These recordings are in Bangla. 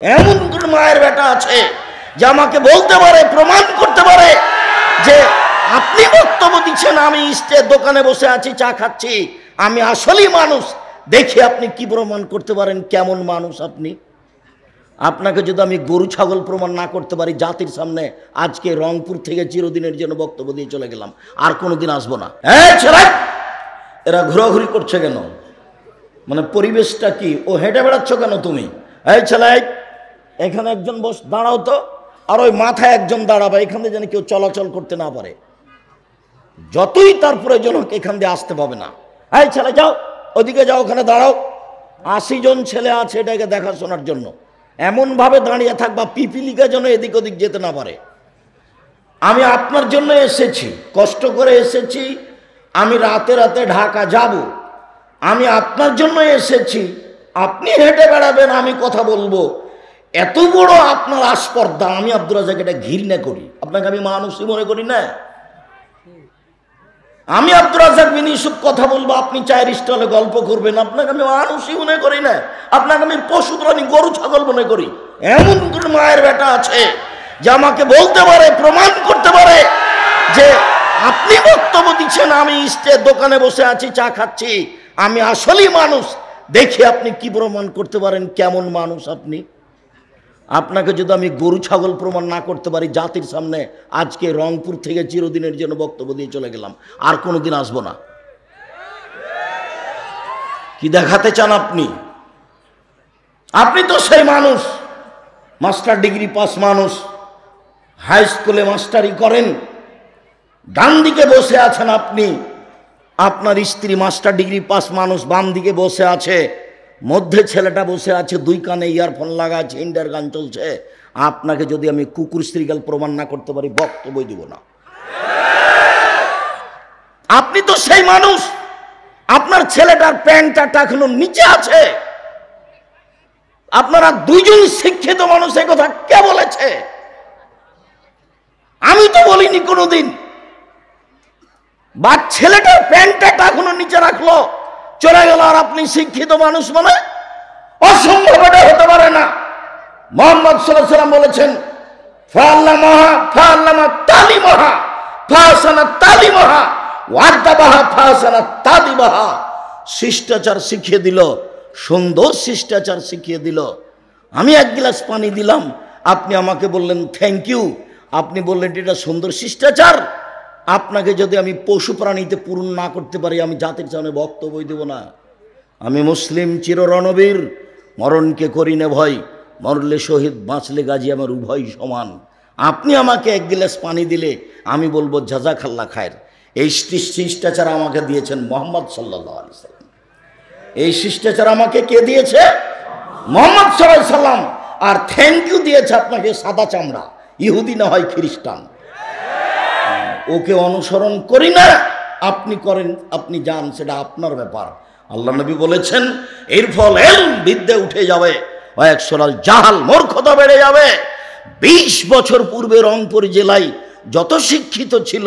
এমন কোন মায়ের বেটা আছে যে আমাকে বলতে পারে, প্রমাণ করতে পারে যে আপনি বক্তব্য দিচ্ছেন, আমি স্টের দোকানে বসে আছি, চা খাচ্ছি, আমি আসলেই মানুষ? দেখে আপনি কি প্রমাণ করতে পারেন কেমন মানুষ আপনি? আপনাকে যদি আমি গরু ছাগল প্রমাণ না করতে পারি জাতির সামনে, আজকে রংপুর থেকে চিরদিনের জন্য বক্তব্য দিয়ে চলে গেলাম, আর কোনোদিন আসবো না। এরা ঘোরাঘুরি করছে কেন? মানে পরিবেশটা কি? ও হেঁটে বেড়াচ্ছ কেন তুমি? এই ছেলে, এখানে একজন বস, দাঁড়াও তো। আর ওই মাথায় একজন দাঁড়াবে, এখান দিয়ে যেন কেউ চলাচল করতে না পারে। যতই তার প্রয়োজন হোক এখান দিয়ে আসতে পাবে না। এই ছেলে যাও, ওদিকে যাও, ওখানে দাঁড়াও। 80 জন ছেলে আছে এটাকে দেখাশোনার জন্য। এমনভাবে দাঁড়িয়ে থাকবা পিপিলিকা যেন এদিক ওদিক যেতে না পারে। আমি আপনার জন্য এসেছি, কষ্ট করে এসেছি। আমি রাতে রাতে ঢাকা যাব, আমি আপনার জন্য এসেছি। আপনি হেঁটে বেড়াবেন, আমি কথা বলবো। এত বড় আপনার আস্পর্ধা, আমি আব্দুর রাজ্জাক এটা ঘৃণা করি। আপনাকে আমি মানুষই মনে করি না। আমি আব্দুর রাজ্জাক বিন ইউসুফ কথা বলবো, আপনি চায়ের স্টলে গল্প করবেন, আপনাকে আমি মানুষই মনে করি না। আপনাকে আমি পশু প্রাণী, গরু ছাগল মনে করি। এমন কোন মায়ের বেটা আছে যে আমাকে বলতে পারে, প্রমাণ করতে পারে যে আপনি বক্তব্য দিচ্ছেন, আমি স্টের দোকানে বসে আছি, চা খাচ্ছি, আমি আসলেই মানুষ? দেখে আপনি কি প্রমাণ করতে পারেন কেমন মানুষ আপনি? আপনাকে যদি আমি গরু ছাগল প্রমাণ না করতে পারি জাতির সামনে, আজকে রংপুর থেকে চিরদিনের জন্য বক্তব্য দিয়ে চলে গেলাম, আর কোনোদিন আসবো না। কি দেখাতে চান আপনি? আপনি তো সেই মানুষ, মাস্টার ডিগ্রি পাস মানুষ, হাই স্কুলে মাস্টারি করেন। ডান দিকে বসে আছেন আপনি, আপনার স্ত্রী মাস্টার ডিগ্রি পাস মানুষ, বাম দিকে বসে আছে। মধ্যে ছেলেটা বসে আছে, দুই কানে ইয়ারফোন লাগা আছে, ইন্ডিয়ার গান চলছে। আপনাকে যদি আমি কুকুর শ্রীগাল প্রমাণ না করতে পারি, বক্তব্য দিব না। আপনি তো সেই মানুষ, আপনার ছেলেটার প্যান্টটা টাকানোর নিচে আছে। আপনারা দুইজন শিক্ষিত মানুষ, এই কথা কে বলেছে? আমি তো বলিনি কোনোদিন। বা ছেলেটার প্যান্টটা টাকানোর নিচে রাখলো, চলে গেল, আর আপনি শিক্ষিত মানুষ মানে? অসম্ভব, এটা হতে পারে না। মুহাম্মদ সাল্লাল্লাহু আলাইহি ওয়াসাল্লাম বলেছেন, ফাআল্লামাহা ফাআল্লামা তালিমাহা ফাহসানা তালিমাহা ওয়াদাবাহা ফাহসানা তাদিবাহা। শিষ্টাচার শিখিয়ে দিল, সুন্দর শিষ্টাচার শিখিয়ে দিল। আমি এক গ্লাস পানি দিলাম, আপনি আমাকে বললেন থ্যাংক ইউ, আপনি বললেন এটা সুন্দর শিষ্টাচার। আপনাকে যদি আমি পশু প্রাণীতে পূরণ না করতে পারি, আমি জাতির সামনে বক্তব্য দেব না। আমি মুসলিম চির রণবীর, মরণকে করি না ভয়, মরলে শহীদ বাঁচলে গাজী, আমার উভয় সমান। আপনি আমাকে এক গ্লাস পানি দিলে আমি বলবো জাযাকাল্লাহ খায়ের। এই শিষ্টাচার আমাকে দিয়েছেন মুহাম্মদ সাল্লাল্লাহু আলাইহি ওয়াসাল্লাম। এই শিষ্টাচার আমাকে কে দিয়েছে? মুহাম্মদ সাল্লাল্লাহু আলাইহি ওয়াসাল্লাম। আর থ্যাংক ইউ দিয়েছে আপনাকে সাদা চামড়া, ইহুদি না হয় খ্রিস্টান। ওকে অনুসরণ করি না, আপনি করেন, আপনি যান, সেটা আপনার ব্যাপার। আল্লাহ নবী বলেছেন এর ফল ইলম, বিদ্যা উঠে যাবে, ওয়াকসরাল জাহাল, মূর্খতা বেড়ে যাবে। 20 বছর পূর্বে রংপুর জেলায় যত শিক্ষিত ছিল,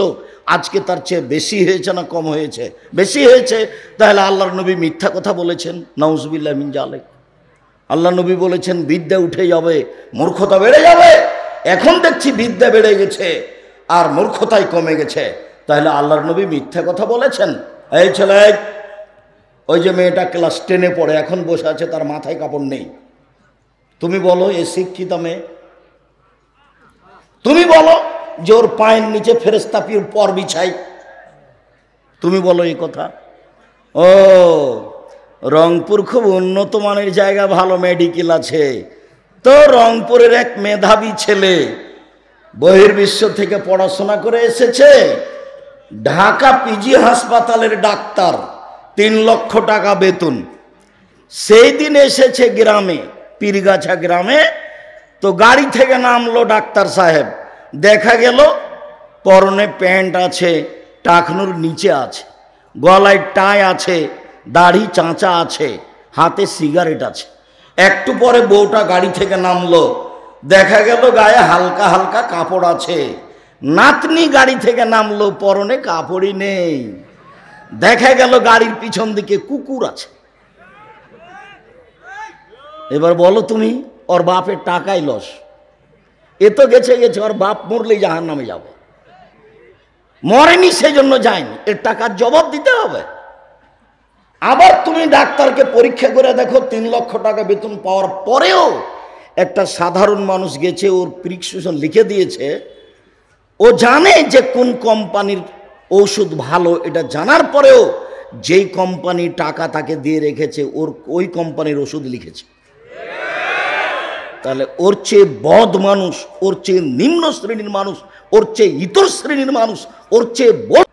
আজকে তার চেয়ে বেশি হয়েছে না কম হয়েছে? বেশি হয়েছে। তাহলে আল্লাহর নবী মিথ্যা কথা বলেছেন? নাউজুবিল্লাহ মিন যালিক। আল্লাহ নবী বলেছেন বিদ্যা উঠে যাবে, মূর্খতা বেড়ে যাবে। এখন দেখছি বিদ্যা বেড়ে গেছে আর মূর্খতাই কমে গেছে। তাহলে আল্লাহর নবী মিথ্যা কথা বলেছেন? এই ছেলে, ওই যে মেয়েটা ক্লাস 10-এ পড়ে, এখন বসে আছে, তার মাথায় কাপড় নেই। তুমি বলো এ শিক্ষিত মেয়ে? তুমি বলো যে ওর পায়ের নিচে ফেরেশতা পর বিছাই? তুমি বলো এই কথা? ও, রংপুর খুব উন্নত মানের জায়গা, ভালো মেডিকেল আছে। তো রংপুরের এক মেধাবী ছেলে বহির্বিশ্ব থেকে পড়াশোনা করে এসেছে, ঢাকা পিজি হাসপাতালের ডাক্তার, 3 লক্ষ টাকা বেতন। সেই দিন এসেছে গ্রামে, পীরগাছা গ্রামে। তো গাড়ি থেকে নামলো ডাক্তার সাহেব, দেখা গেল পরনে প্যান্ট আছে, টাকনুর নিচে আছে, গলায় টাই আছে, দাড়ি চাঁচা আছে, হাতে সিগারেট আছে। একটু পরে বউটা গাড়ি থেকে নামলো, দেখা গেল গায়ে হালকা হালকা কাপড় আছে। নাতনি গাড়ি থেকে নামলো, পরনে কাপড়ই নেই। দেখা গেল গাড়ির পিছন দিকে কুকুর আছে। এবার বলো তুমি ওর বাপের টাকাই লস। এ তো গেছে গেছে, ওর বাপ মরলেই জাহান্নামে যাবে, মরেনি সেজন্য যায়নি, এর টাকার জবাব দিতে হবে। আবার তুমি ডাক্তারকে পরীক্ষা করে দেখো, 3 লক্ষ টাকা বেতন পাওয়ার পরেও একটা সাধারণ মানুষ গেছে, ওর প্রেসক্রিপশন লিখে দিয়েছে, ও জানে যে কোন কোম্পানির ওষুধ ভালো, এটা জানার পরেও যেই কোম্পানি টাকা তাকে দিয়ে রেখেছে ওই কোম্পানির ওষুধ লিখেছে। তাহলে ওর চেয়ে বদ মানুষ, ওর চেয়ে নিম্ন শ্রেণীর মানুষ, ওর চেয়ে ইতর শ্রেণীর মানুষ, ওর চেয়ে বড়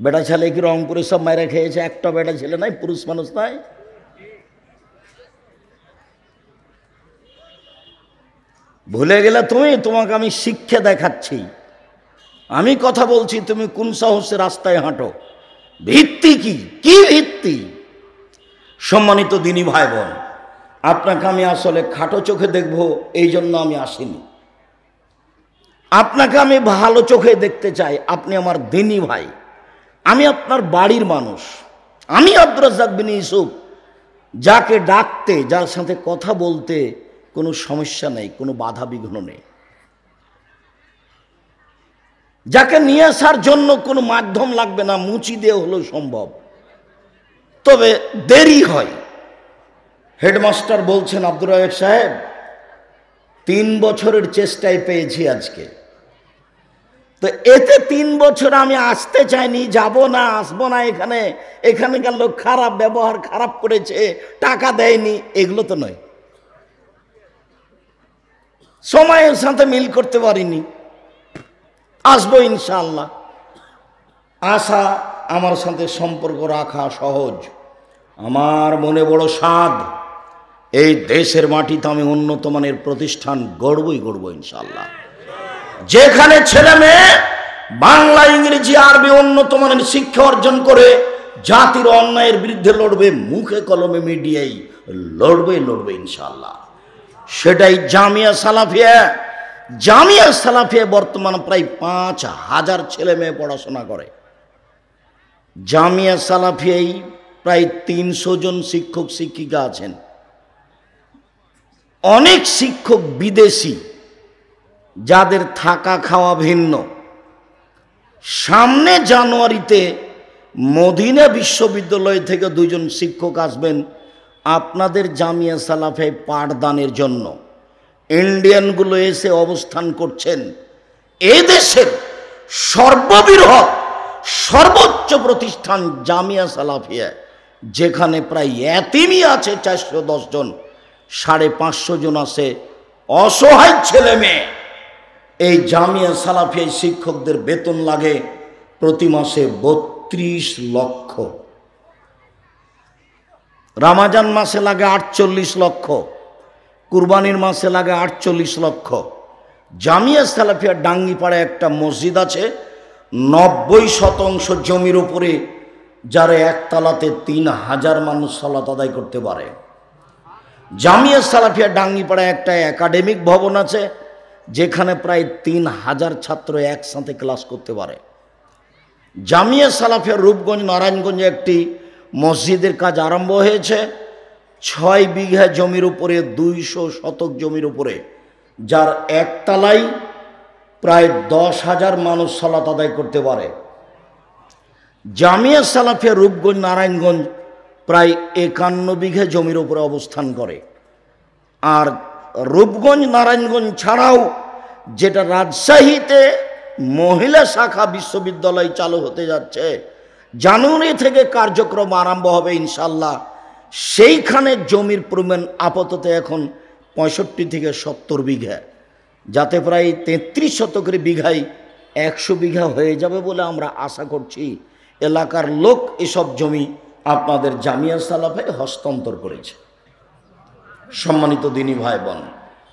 বেটা ছেলে কি রং করে সব মায়েরা খেয়েছে, একটা বেটা ছেলে নাই, পুরুষ মানুষ নাই। ভুলে গেলে তুমি, তোমাকে আমি শিক্ষা দেখাচ্ছি, আমি কথা বলছি, তুমি কোন সাহসে রাস্তায় হাঁটো, ভিত্তি কি, কি ভিত্তি? সম্মানিত দিনী ভাই বোন, আপনাকে আমি আসলে খাটো চোখে দেখব এই জন্য আমি আসিনি, আপনাকে আমি ভালো চোখে দেখতে চাই। আপনি আমার দিনী ভাই, আমি আপনার বাড়ির মানুষ, আমি আব্দুর রাজ্জাক বিন ইউসুফ, যাকে ডাকতে, যার সাথে কথা বলতে কোনো সমস্যা নেই, কোনো বাধা বিঘ্ন নেই, যাকে নিয়ে আসার জন্য কোনো মাধ্যম লাগবে না, মুচি দিয়ে হলেও সম্ভব, তবে দেরি হয়। হেডমাস্টার বলছেন, আব্দুর রাজ্জাক সাহেব 3 বছরের চেষ্টায় পেয়েছি আজকে, তো এতে 3 বছর আমি আসতে চাইনি, যাব না, আসবো না, এখানকার লোক খারাপ ব্যবহার, খারাপ করেছে, টাকা দেয়নি, এগুলো তো নয়। সময়ের সাথে মিল করতে পারিনি, আসবো ইনশাআল্লাহ। আসা, আমার সাথে সম্পর্ক রাখা সহজ, আমার মনে বড় সাধ, এই দেশের মাটিতে আমি উন্নত মানের প্রতিষ্ঠান গড়বই গড়ব ইনশাআল্লাহ, যেখানে ছেলে মেয়ে বাংলা, ইংরেজি, আরবি উন্নত মানের শিক্ষা অর্জন করে জাতির অন্যায়ের বিরুদ্ধে লড়বে, মুখে কলমে মিডিয়ায় লড়বে ইনশাআল্লাহ। সেটাই জামিয়া সালাফিয়া। জামিয়া সালাফিয়া বর্তমানে প্রায় 5000 ছেলে মেয়ে পড়াশোনা করে। জামিয়া সালাফিয়ায় প্রায় 300 জন শিক্ষক শিক্ষিকা আছেন। অনেক শিক্ষক বিদেশি, যাদের থাকা খাওয়া ভিন্ন। সামনে জানুয়ারিতে মদিনা বিশ্ববিদ্যালয় থেকে 2 জন শিক্ষক আসবেন আপনাদের জামিয়া সালাফিয়ায় পাঠদানের জন্য। ইন্ডিয়ানগুলো এসে অবস্থান করছেন। এ দেশের সর্ববৃহৎ সর্বোচ্চ প্রতিষ্ঠান জামিয়া সালাফিয়া, যেখানে প্রায় এতিমই আছে 410 জন, 550 জন আছে অসহায় ছেলে মেয়ে। এই জামিয়া সালাফিয়া শিক্ষকদের বেতন লাগে প্রতি মাসে 32 লক্ষ, রমজান মাসে লাগে 48 লক্ষ, কুরবানির মাসে লাগে 48 লক্ষ। জামিয়া সালাফিয়া ডাঙ্গিপাড়ায় একটা মসজিদ আছে, 90% জমির উপরে, যারা একতলাতে 3000 মানুষ সালাত আদায় করতে পারে। জামিয়া সালাফিয়া ডাঙ্গিপাড়ায় একটা একাডেমিক ভবন আছে, যেখানে প্রায় 3000 ছাত্র একসাথে ক্লাস করতে পারে। জামিয়া সালাফিয়া রূপগঞ্জ নারায়ণগঞ্জে একটি মসজিদের কাজ আরম্ভ হয়েছে, 6 বিঘা জমির উপরে, 200 শতক জমির উপরে, যার একতলায় প্রায় 10,000 মানুষ সালাত আদায় করতে পারে। জামিয়া সালাফিয়া রূপগঞ্জ নারায়ণগঞ্জ প্রায় 51 বিঘা জমির উপরে অবস্থান করে। আর রূপগঞ্জ নারায়ণগঞ্জ ছাড়াও যেটা রাজশাহীতে মহিলা শাখা বিশ্ববিদ্যালয় চালু হতে যাচ্ছে, জানুয়ারি থেকে কার্যক্রম আরম্ভ হবে ইনশাল্লাহ, সেইখানে জমির পরিমাণ আপাতত এখন 65 থেকে 70 বিঘা, যাতে প্রায় 33 শতকের বিঘায় 100 বিঘা হয়ে যাবে বলে আমরা আশা করছি। এলাকার লোক এসব জমি আপনাদের জামিয়া সালাফিয়ায় হস্তান্তর করেছে। সম্মানিত দিনী ভাই বোন,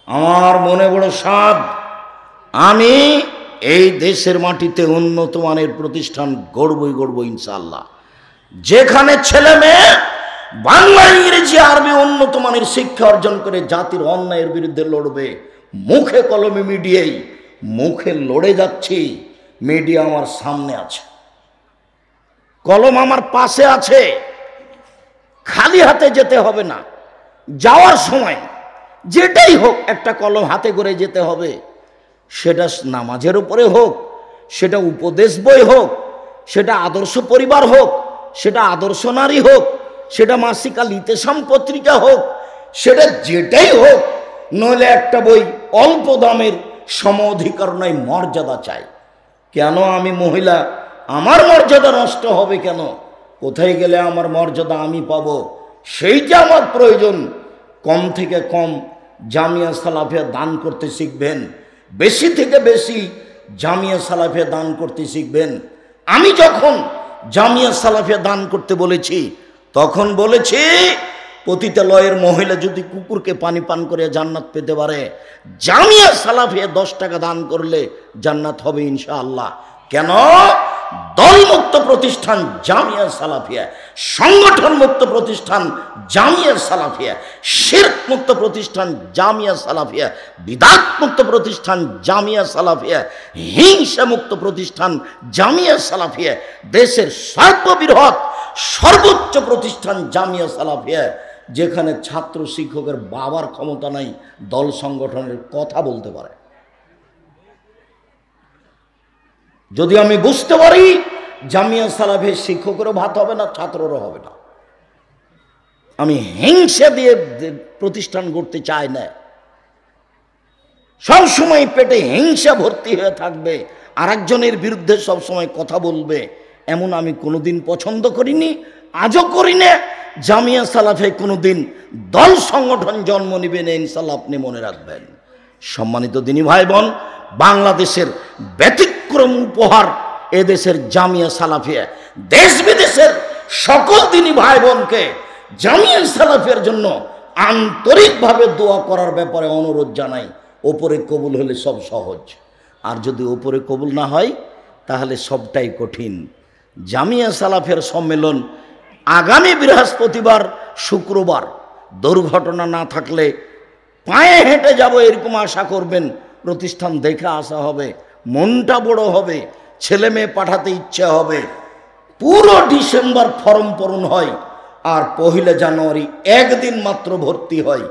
আমার মনে বড় সাধ, আমি এই দেশের মাটিতে উন্নত মানের প্রতিষ্ঠান গড়ব ইনশাআল্লাহ, যেখানে ছেলে মেয়ে বাংলা, ইংরেজি, আরবি উন্নত মানের শিক্ষা অর্জন করে জাতির অন্যায়ের বিরুদ্ধে লড়বে, মুখে কলমে মিডিয়ায়। মুখে লড়ে যাচ্ছি, মিডিয়া আমার সামনে আছে, কলম আমার পাশে আছে, খালি হাতে যেতে হবে না। যাওয়ার সময় যেটাই হোক একটা কলম হাতে করে যেতে হবে। সেটা নামাজের উপরে হোক, সেটা উপদেশ বই হোক, সেটা আদর্শ পরিবার হোক, সেটা আদর্শ নারী হোক, সেটা মাসিক আল ইতেসাম পত্রিকা হোক, সেটা যেটাই হোক, নইলে একটা বই অল্প দামের সম অধিকার নয়, মর্যাদা চাই। কেন আমি মহিলা, আমার মর্যাদা নষ্ট হবে কেন? কোথায় গেলে আমার মর্যাদা আমি পাবো, সেইটা আমার প্রয়োজন। কম থেকে কম জামিয়া সালাফিয়া দান করতে শিখবেন, বেশি থেকে বেশি জামিয়া সালাফিয়া দান করতে শিখবেন। আমি যখন জামিয়া সালাফিয়া দান করতে বলেছি, তখন বলেছি পতিতালয়ের মহিলা যদি কুকুরকে পানি পান করে জান্নাত পেতে পারে, জামিয়া সালাফিয়া 10 টাকা দান করলে জান্নাত হবে ইনশাআল্লাহ। কেন? দলমুক্ত প্রতিষ্ঠান জামিয়া সালাফিয়া, সংগঠন মুক্ত প্রতিষ্ঠান জামিয়া সালাফিয়া, শিরক মুক্ত প্রতিষ্ঠান জামিয়া সালাফিয়া, বিদআত মুক্ত প্রতিষ্ঠান জামিয়া সালাফিয়া, হিংসা মুক্ত প্রতিষ্ঠান জামিয়া সালাফিয়া, দেশের সর্ববৃহৎ সর্বোচ্চ প্রতিষ্ঠান জামিয়া সালাফিয়া, যেখানে ছাত্র শিক্ষকের বাবার ক্ষমতা নাই দল সংগঠনের কথা বলতে পারে। যদি আমি বুঝতে পারি জামিয়া সালাফির শিক্ষকেরও ভাত হবে না, ছাত্ররও হবে না। আমি হিংসা দিয়ে প্রতিষ্ঠান গড়তে চাই না। সবসময় পেটে হিংসা ভর্তি হয়ে থাকবে, আরেকজনের বিরুদ্ধে সবসময় কথা বলবে, এমন আমি কোনোদিন পছন্দ করিনি, আজও করি না। জামিয়া সালাফে কোনোদিন দল সংগঠন জন্ম নিবে না, ইনশাআল্লাহ আপনি মনে রাখবেন। সম্মানিত দিনী ভাই বোন, বাংলাদেশের ব্যতিক্রম উপহার এদেশের জামিয়া সালাফিয়া। দেশ বিদেশের সকল দিনী ভাই বোনকে জামিয়া সালাফিয়ার জন্য আন্তরিকভাবে দোয়া করার ব্যাপারে অনুরোধ জানাই। ওপরে কবুল হলে সব সহজ, আর যদি ওপরে কবুল না হয় তাহলে সবটাই কঠিন। জামিয়া সালাফের সম্মেলন আগামী বৃহস্পতিবার শুক্রবার, দুর্ঘটনা না থাকলে পায়ে হেঁটে যাব এরকম আশা করবেন। প্রতিষ্ঠান দেখে আসা হবে, মনটা বড় হবে, ছেলে মেয়ে পাঠাতে ইচ্ছা হবে। পুরো ডিসেম্বর ফর্ম পূরণ হয়, আর 1 জানুয়ারি একদিন মাত্র ভর্তি হয়।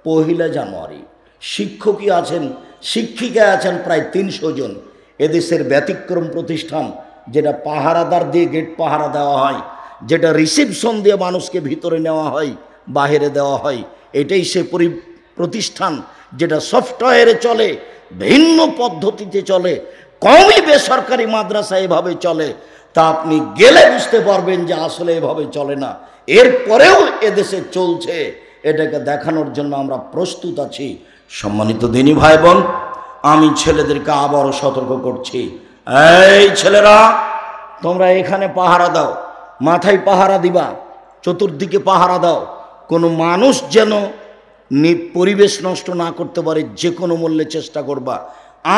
1 জানুয়ারি শিক্ষকই আছেন, শিক্ষিকা আছেন প্রায় 300 জন। এদেশের ব্যতিক্রম প্রতিষ্ঠান, যেটা পাহারাদার দিয়ে গেট পাহারা দেওয়া হয়, যেটা রিসিপশন দিয়ে মানুষকে ভিতরে নেওয়া হয়, বাহিরে দেওয়া হয়, এটাই সে প্রতিষ্ঠান যেটা সফটওয়্যারে চলে, ভিন্ন পদ্ধতিতে চলে। কমই বেসরকারি মাদ্রাসা এভাবে চলে, তা আপনি গেলে বুঝতে পারবেন যে আসলে এভাবে চলে না। এরপরেও এদেশে চলছে, এটাকে দেখানোর জন্য আমরা প্রস্তুত আছি। সম্মানিত দিনী ভাই বোন, আমি ছেলেদেরকে আবারও সতর্ক করছি, এই ছেলেরা, তোমরা এখানে পাহারা দাও, মাথায় পাহারা দিবা, চতুর্দিকে পাহারা দাও। কোনো মানুষ যেন পরিবেশ নষ্ট না করতে পারে, যে কোনো মূল্যে চেষ্টা করবা।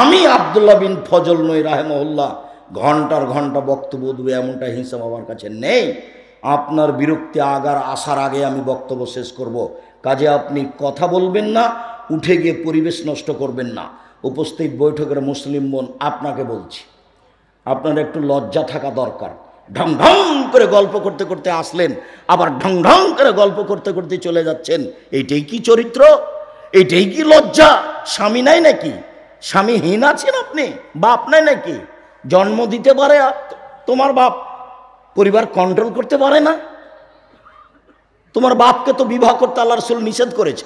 আমি আব্দুল্লাহ বিন ফজল নই রাহেমাহুল্লাহ ঘন্টার ঘন্টা বক্তব্য দেবে এমনটা হিসাব আমার কাছে নেই। আপনার বিরক্তি আসার আগে আমি বক্তব্য শেষ করব। কাজে আপনি কথা বলবেন না, উঠে গিয়ে পরিবেশ নষ্ট করবেন না। উপস্থিত বৈঠকের মুসলিম বোন, আপনাকে বলছি, আপনার একটু লজ্জা থাকা দরকার। ঢং ঢং করে গল্প করতে করতে আসলেন, আবার ঢং ঢং করে গল্প করতে করতে চলে যাচ্ছেন। এইটাই কি চরিত্র? এইটাই কি লজ্জা? স্বামী নাই নাকি? স্বামীহীন আছেন আপনি? বাপ নাই নাকি? জন্ম দিতে পারে তোমার বাপ, পরিবার কন্ট্রোল করতে পারে না? তোমার বাপকে তো বিবাহ করতে আল্লাহ রাসূল নিষেধ করেছে।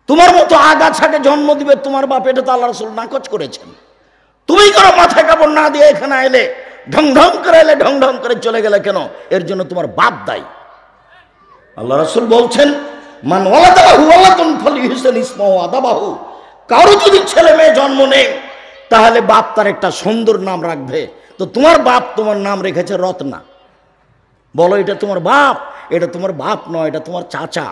তোমার মতো আগাছাকে জন্ম দিবে তোমার বাপ, এটা তো আল্লাহ রাসূল নাকচ করেছেন। তুমি কেন মাথায় কাপড় না দিয়ে এখানে এলে? ঢং ঢং করে এলে, ঢং ঢং করে চলে গেলে কেন? এর জন্য তোমার বাপ দায়ী। আল্লাহ রাসূল বলছেন, মান ওয়ালাদাহু ওয়ালাদুন ফালিহুসিন ইসমাহু আদাবাহু। কারো যদি ছেলে মেয়ে জন্ম নেয়, তাহলে বাপ তার একটা সুন্দর নাম রাখবে। তো তোমার বাপ তোমার নাম রেখেছে রত্না। বলো এটা তোমার বাপ? এটা তোমার বাপ নয়, এটা তোমার চাচা।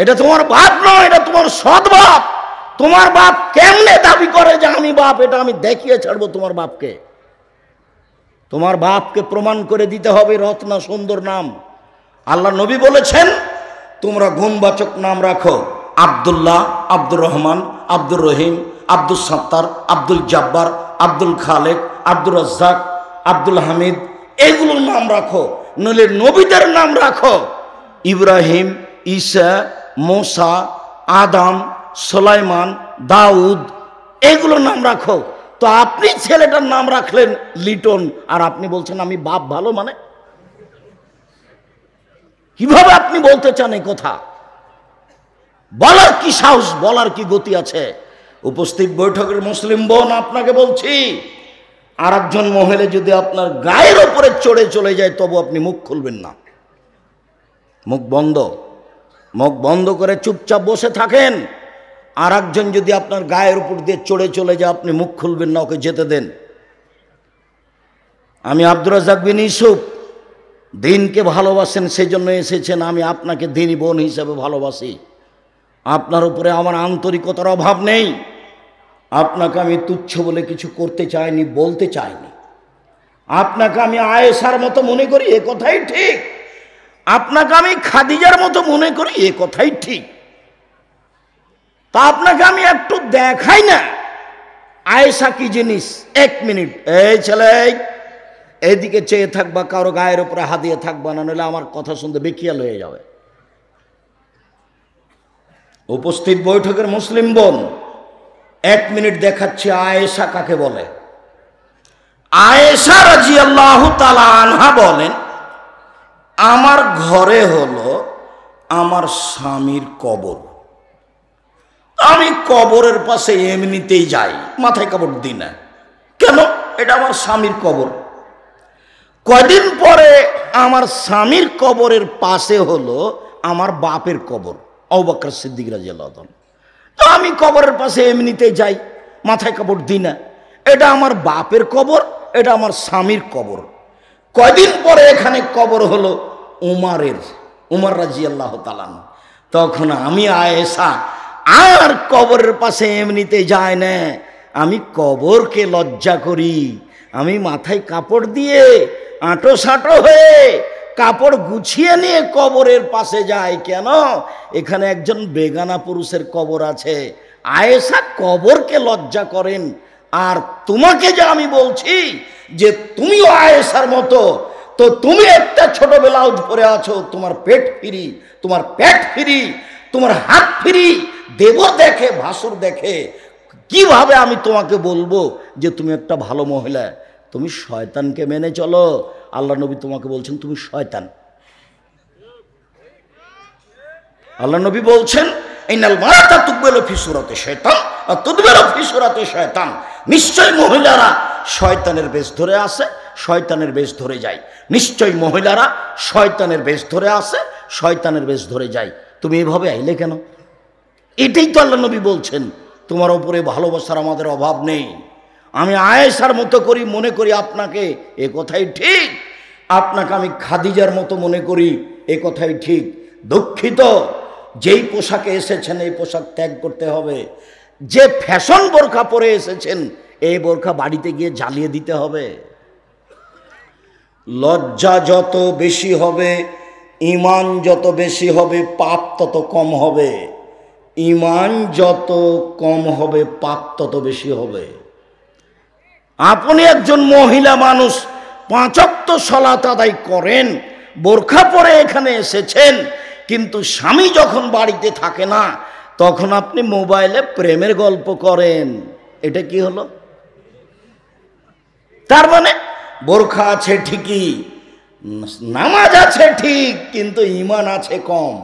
এটা তোমার বাপ নয়, এটা তোমার সৎ বাপ। তোমার বাপ কেমনে দাবি করে যে আমি বাপ? এটা আমি দেখিয়ে ছাড়বো তোমার বাপকে। তোমার বাপকে প্রমাণ করে দিতে হবে রত্না, সুন্দর নাম। আল্লাহ নবী বলেছেন, তোমরা গুণবাচক নাম রাখো। আব্দুল্লাহ, আব্দুর রহমান, আব্দুর রহিম, আব্দুল সাত্তার, আব্দুল জব্বার, আব্দুল খালেক, আব্দুর রাজ্জাক, আব্দুল হামিদ, এগুলোর নাম রাখো। নইলে নবীদের নাম রাখো। ইব্রাহিম, ঈসা, মোসা, আদম, সুলাইমান, দাউদ, এগুলো নাম রাখো। তো আপনি ছেলেটার নাম রাখলেন লিটন, আর আপনি বলছেন আমি বাপ ভালো, মানে কিভাবে আপনি বলতে চান এই কথা? বলার কি সাহস, বলার কি গতি আছে? উপস্থিত বৈঠকের মুসলিম বোন, আপনাকে বলছি, আর একজন মহিলা যদি আপনার গায়ের ওপরে চড়ে চলে যায় তবু আপনি মুখ খুলবেন না। মুখ বন্ধ করে চুপচাপ বসে থাকেন। আর একজন যদি আপনার গায়ের উপর দিয়ে চড়ে চলে যায় আপনি মুখ খুলবেন না, ওকে যেতে দেন। আমি আব্দুর রাজ্জাক বিন ইউসুফ, দিনকে ভালোবাসেন সেই জন্য এসেছেন, আমি আপনাকে দিনী বোন হিসেবে ভালোবাসি। আপনার উপরে আমার আন্তরিকতার অভাব নেই। আপনাকে আমি তুচ্ছ বলে কিছু করতে চাইনি, বলতে চাইনি। আপনাকে আমি আয়েশার মতো মনে করি, এ কথাই ঠিক। আপনাকে আমি খাদিজার মতো মনে করি, এ কথাই ঠিক। তা আপনাকে আমি একটু দেখাই না আয়েশা কি জিনিস। 1 মিনিট, এই ছেলে এইদিকে চেয়ে থাকবা, কারো গায়ের উপরে হাত দিয়ে থাকবা না, নইলে আমার কথা শুনতে বেখিয়াল হয়ে যাবে। উপস্থিত বৈঠকের মুসলিম বোন, 1 মিনিট দেখাচ্ছি আয়েশা কাকে বলে। আয়েশা রাদিয়াল্লাহু তাআলা আনহা বলেন, আমার ঘরে হলো আমার স্বামীর কবর, আমি কবরের পাশে এমনিতেই যাই, মাথায় কাপড় দিই না। কেন? এটা আমার স্বামীর কবর। কয়দিন পরে আমার স্বামীর কবরের পাশে হলো আমার বাপের কবর, আবু বকর সিদ্দিক রাদিয়াল্লাহু তাআলা। তো আমি কবরের পাশে এমনিতেই যাই, মাথায় কাপড় দিই না। এটা আমার বাপের কবর, এটা আমার স্বামীর কবর। কয়দিন পরে এখানে কবর হলো উমর রাদিয়াল্লাহু তাআলা। তখন আমি আয়েশা আর কবরের পাশে এমনিতে যাই না, আমি কবরকে লজ্জা করি। আমি মাথায় কাপড় দিয়ে আঁটো সাঁটো হয়ে কাপড় গুছিয়ে নিয়ে কবরের পাশে যাই। কেন? এখানে একজন বেগানা পুরুষের কবর আছে। আয়েশা কবরকে লজ্জা করেন। আর তোমাকে যে আমি বলছি যে তুমিও আয়েশার মতো, তো তুমি একটা ছোট ব্লাউজ পরে আছো, তোমার পেট ফ্রি, তোমার পেট ফ্রি, তোমার হাত ফ্রি, দেব দেখে, ভাসুর দেখে। কিভাবে আমি তোমাকে বলবো যে তুমি একটা ভালো মহিলা? তুমি শয়তানকে মেনে চলো। আল্লাহ নবী তোমাকে বলছেন তুমি শয়তান। আল্লাহ নবী বলছেন ইন্নাল মারাতা তুকবালু ফি সূরাতি শায়তান ওয়া তুদবারু ফি সূরাতি শায়তান। নিশ্চয় মহিলারা শয়তানের বেশ ধরে আসে, শয়তানের বেশ ধরে যায়। নিশ্চয় মহিলারা শয়তানের বেশ ধরে আসে, শয়তানের বেশ ধরে যায়। তুমি এভাবে আইলে কেন? এটাই তো আল্লাহ নবী বলছেন। তোমার উপরে ভালোবাসার আমাদের অভাব নেই। আমি আয়েশার মতো করি মনে করি আপনাকে, এ কথাই ঠিক। আপনাকে আমি খাদিজার মতো মনে করি, এ কথাই ঠিক। দুঃখিত, যেই পোশাকে এসেছেন এই পোশাক ত্যাগ করতে হবে। যে ফ্যাশন বোরখা পরে এসেছেন এই বোরখা বাড়িতে গিয়ে জ্বালিয়ে দিতে হবে। লজ্জা যত বেশি হবে, ঈমান যত বেশি হবে, পাপ তত কম হবে। ঈমান যত কম হবে, পাপ তত বেশি হবে। আপনি একজন মহিলা মানুষ, 5 ওয়াক্ত সালাত আদায় করেন, বোরখা পরে এখানে এসেছেন, কিন্তু স্বামী যখন বাড়িতে থাকে না তখন আপনি মোবাইলে প্রেমের গল্প করেন। এটা কি হলো? তার মানে বোরখা আছে ঠিকই, নামাজ আছে ঠিক, কিন্তু ঈমান আছে কম,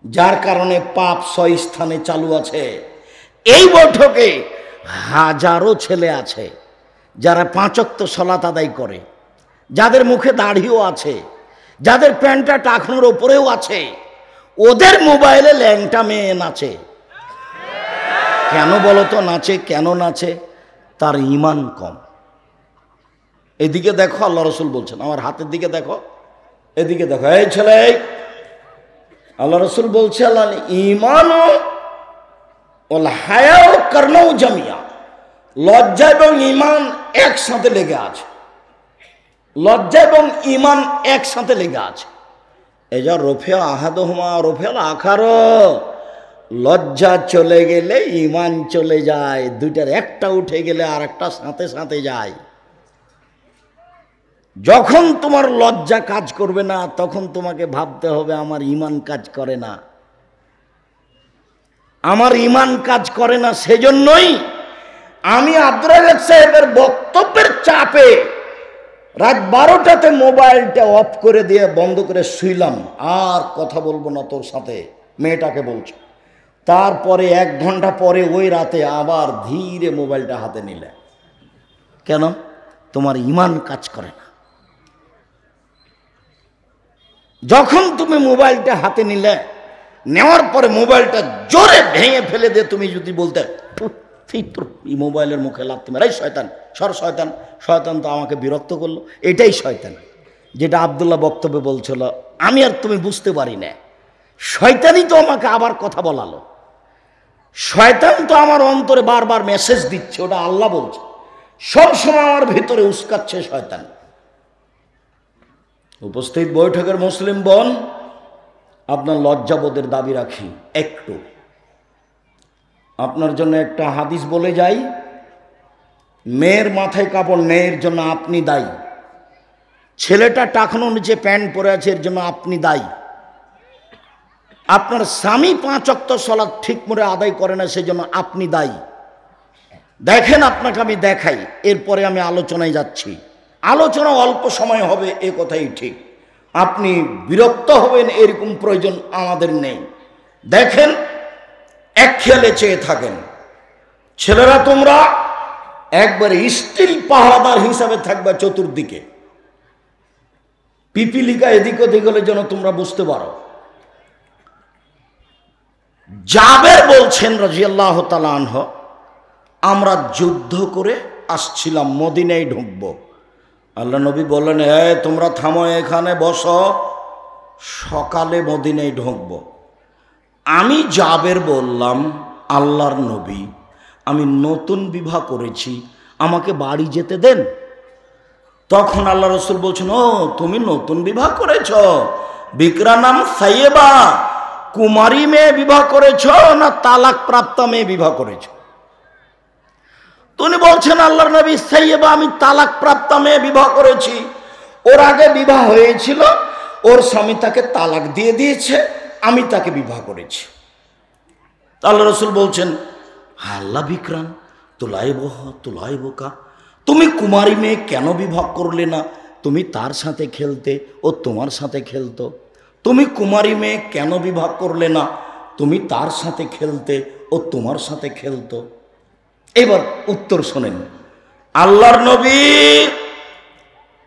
যার কারণে পাপ 6 স্থানে চালু আছে। এই বৈঠকে হাজারো ছেলে আছে যারা 5 ওয়াক্ত সালাত আদায় করে, যাদের মুখে দাড়িও আছে, যাদের প্যান্টটা টাকনোর ওপরেও আছে, ওদের মোবাইলে ল্যাংটা মেয়ে নাচে। কেন বলো তো নাচে? কেন নাচে? তার ঈমান কম। এদিকে দেখো, আল্লাহ রসুল বলছেন, আমার হাতের দিকে দেখো, এদিকে দেখো, এই ছেলে, আল্লাহ রসুল বলছে আল্লাহ ঈমানও ওয়াল হায়াও কারনাউ জামিয়া, লজ্জা এবং ঈমান একসাথে লেগে আছে। লজ্জা এবং ঈমান একসাথে লেগে আছে। এই যা রফিয়া আহাদুহুমা রফিয়াল আখার, লজ্জা চলে গেলে ঈমান চলে যায়, দুইটার একটা উঠে গেলে আর একটা সাথে সাথে যায়। যখন তোমার লজ্জা কাজ করবে না তখন তোমাকে ভাবতে হবে আমার ঈমান কাজ করে না, আমার ঈমান কাজ করে না। সেজন্যই আমি আব্দুর রাজ্জাক সাহেবের বক্তব্যের চাপে রাত 12টাতে মোবাইলটা অফ করে দিয়ে বন্ধ করে শুইলাম, আর কথা বলবো না তোর সাথে, মেয়েটাকে বলছে। তারপরে 1 ঘন্টা পরে ওই রাতে আবার ধীরে মোবাইলটা হাতে নিলে। কেন? তোমার ঈমান কাজ করে না। যখন তুমি মোবাইলটা হাতে নিলে, নেওয়ার পরে মোবাইলটা জোরে ভেঙে ফেলে দিয়ে তুমি যদি বলতে এই মোবাইলের মুখে লাগতে মেরে শয়তান সর, শয়তান শয়তান তো আমাকে বিরক্ত করলো, এটাই শয়তান। যেটা আব্দুল্লাহ বক্তব্যে বলছিল, আমি আর তুমি বুঝতে পারি না, শয়তানই তো আমাকে আবার কথা বলালো, শয়তান তো আমার অন্তরে বারবার মেসেজ দিচ্ছে, ওটা আল্লাহ বলছে, সবসময় আমার ভিতরে উস্কাচ্ছে শয়তান। উপস্থিত বৈঠকের মুসলিম বোন, আপনার লজ্জাবোধের দাবি রাখি একটু। আপনার জন্য একটা হাদিস বলে যাই, মেয়ের মাথায় কাপড় নেই এর জন্য আপনি দায়ী, ছেলেটা টাকনো নিচে প্যান্ট পরে আছে এর জন্য আপনি দায়ী, আপনার স্বামী 5 ওয়াক্ত সালাত ঠিক মতো আদায় করে না সেজন্য আপনি দায়ী। দেখেন আপনাকে আমি দেখাই, এরপরে আমি আলোচনায় যাচ্ছি। আলোচনা অল্প সময় হবে এ কথাই ঠিক, আপনি বিরক্ত হবেন এরকম প্রয়োজন আমাদের নেই। দেখেন, এক খেয়ালে চেয়ে থাকেন। ছেলেরা তোমরা একবারে স্টিল পাহারাদার হিসাবে থাকবে চতুর্দিকে, পিপিলিকা এদিক ওদিক হলে যেন তোমরা বুঝতে পারো। জাবের বলছেন রাদিয়াল্লাহু তাআলা আনহু, আমরা যুদ্ধ করে আসছিলাম, মদিনায় ঢুকবো। আল্লাহ নবী বললেন, তোমরা থামো, এখানে বসো, সকালে মদিনায় ঢুকবো। আমি জাবের বললাম, আল্লাহর নবী, আমি নতুন বিবাহ করেছি, আমাকে বাড়ি যেতে দেন। তখন আল্লাহ রসুল বলছেন, ও তুমি নতুন বিবাহ করেছ, বিকরা নাম সাইয়েবা, কুমারী মেয়ে বিবাহ করেছ না তালাক প্রাপ্ত মেয়ে বিবাহ করেছ? তিনি বলছেন, আল্লাহর নবী, সাইয়েবা, আমি তালাক প্রাপ্ত মেয়ে বিবাহ করেছি। ওর আগে বিবাহ হয়েছিল, ওর স্বামী তাকে তালাক দিয়ে দিয়েছে, আমি তাকে বিবাহ করেছি। আল্লাহ রসুল বলছেন, আল্লাহ বিক্রাম তুলাইবকা, তুমি কুমারী মেয়ে কেন বিবাহ করলে না? তুমি তার সাথে খেলতে, ও তোমার সাথে খেলতো। তুমি কুমারী মেয়ে কেন বিবাহ করলে না? তুমি তার সাথে খেলতে, ও তোমার সাথে খেলতো। এবার উত্তর শোনেন। আল্লাহর নবী,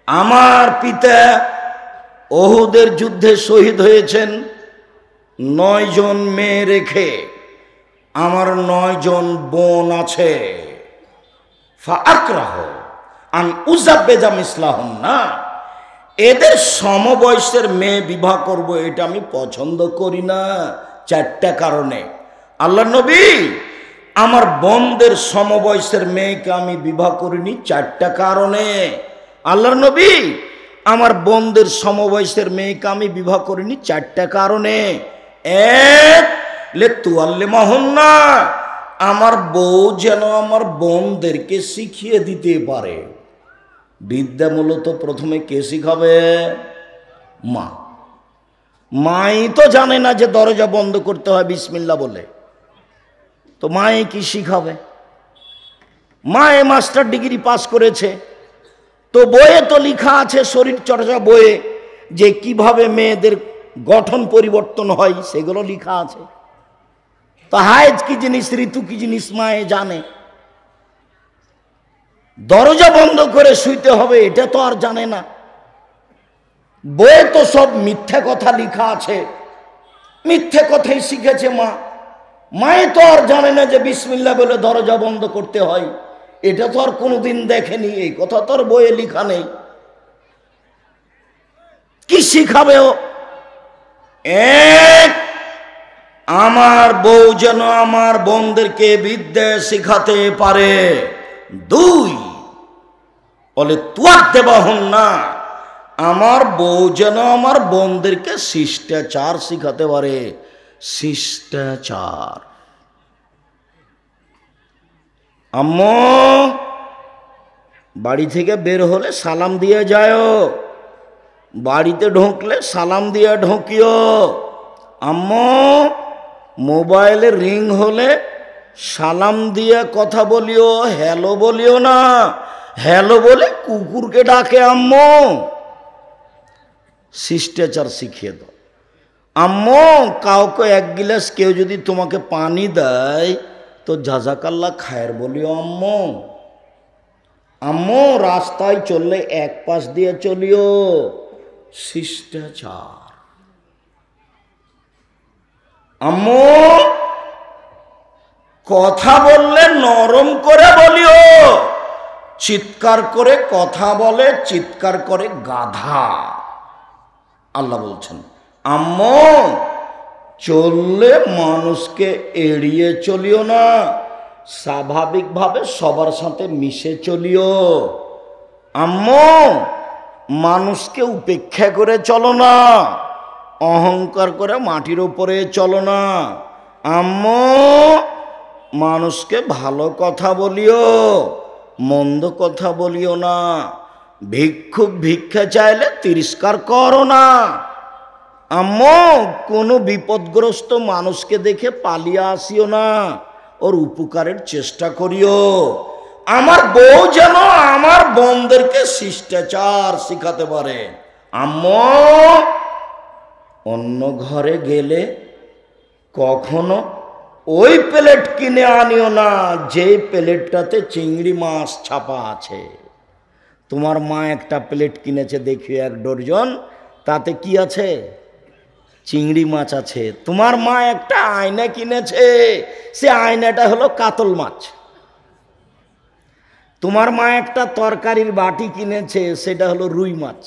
আমার পিতা ওহুদের যুদ্ধে শহীদ হয়েছেন 9 জন মেয়ে রেখে, আমার 9 জন বোন আছে। ফাআকরাহ আন উযাব্বিজা মিসলাহুন্না, এদের সমবয়সের মেয়ে বিবাহ করব, এটা আমি পছন্দ করি না 4টা কারণে। আল্লাহর নবী, আমার বোনদের সমবয়সের মেয়েকে আমি বিবাহ করিনি 4টা কারণে। আল্লাহর নবী, আমার বোনদের সমবয়সের মেয়েকে আমি বিবাহ করিনি 4টা কারণে। এক, লিতুআল্লিমাহুন্না, আমার বউ যেন আমার বোনদেরকে শিখিয়ে দিতে পারে। বিদ্যা মূলত প্রথমে কে শিখাবে? মা। মাই তো জানে না যে দরজা বন্ধ করতে হয় বিসমিল্লাহ বলে, তো মাই কি শিখাবে? মায়ে মাস্টার ডিগ্রি পাস করেছে, তো বইয়ে তো লেখা আছে, শরীর চর্চা বইয়ে, যে কিভাবে মেয়েদের গঠন পরিবর্তন হয় সেগুলো লেখা আছে। তো হায়েজ কি জিনিস, ঋতু কি জিনিস মায়ে জানে। দরজা বন্ধ করে শুইতে হবে এটা তো আর জানে না। বইয়ে তো সব মিথ্যা কথা লেখা আছে, মিথ্যে কথাই শিখেছে মা। মায়ে তো আর জানে না যে বিসমিল্লাহ বলে দরজা বন্ধ করতে হয়, এটা তো আর কোনোদিন দেখেনি, এই কথা তো আর বইয়ে লেখা নেই। কি শিখাবে ও? এক, আমার বউ যেন আমার বোনদেরকে বিদ্যা শিখাতে পারে। 2, বলে তুয়ার দেবাহন না, আমার বউ যেন আমার বোনদেরকে শিষ্টাচার শিখাতে পারে। শিষ্টাচার। আম্মু, বাড়ি থেকে বের হলে সালাম দিয়ে যায়, বাড়িতে ঢুকলে সালাম দিয়ে ঢুকিও। আম্মু মোবাইলে রিং হলে সালাম দিয়ে কথা বলিও, হ্যালো বলিও না। হ্যালো বলে কুকুরকে ডাকে আম্মু। শিষ্টাচার শিখিয়ে দাও। আম্মু কাউকে এক গিলাস কেউ যদি তোমাকে পানি দেয় তো জাজাকাল্লাহ খায়ের বলিও আম্মু। আম্মু রাস্তায় চললে এক পাশ দিয়ে চলিও, শিষ্টাচার। আম্মু কথা বললে নরম করে বলিও, চিৎকার করে কথা বলে চিৎকার করে গাধা। আল্লাহ বলছেন আম্মু চললে মানুষকে এড়িয়ে চলিও না, স্বাভাবিকভাবে সবার সাথে মিশে চলিও। আম্মু মানুষকে উপেক্ষা করে চলো না, অহংকার করে মাটির উপরে চলো না। আম্মু মানুষকে ভালো কথা বলিও, মন্দ কথা বলিও না। ভিক্ষুক ভিক্ষা চাইলে তিরস্কার করো না। আম্মু কোনো বিপদগ্রস্ত মানুষকে দেখে পালিয়ে আসিও না, ওর উপকারের চেষ্টা করিও। আমার বউ যেন আমার বোনদেরকে শিষ্টাচার শিখাতে পারে। আম্মু অন্য ঘরে গেলে কখনো ওই প্লেট কিনে আনিও না যে প্লেটটাতে চিংড়ি মাছ ছাপা আছে। তোমার মা একটা প্লেট কিনেছে দেখিও 1 ডজন, তাতে কি আছে? চিংড়ি মাছ আছে। তোমার মা একটা আয়না কিনেছে, সে আয়নাটা হলো কাতল মাছ। তোমার মা একটা তরকারির বাটি কিনেছে, সেটা হলো রুই মাছ।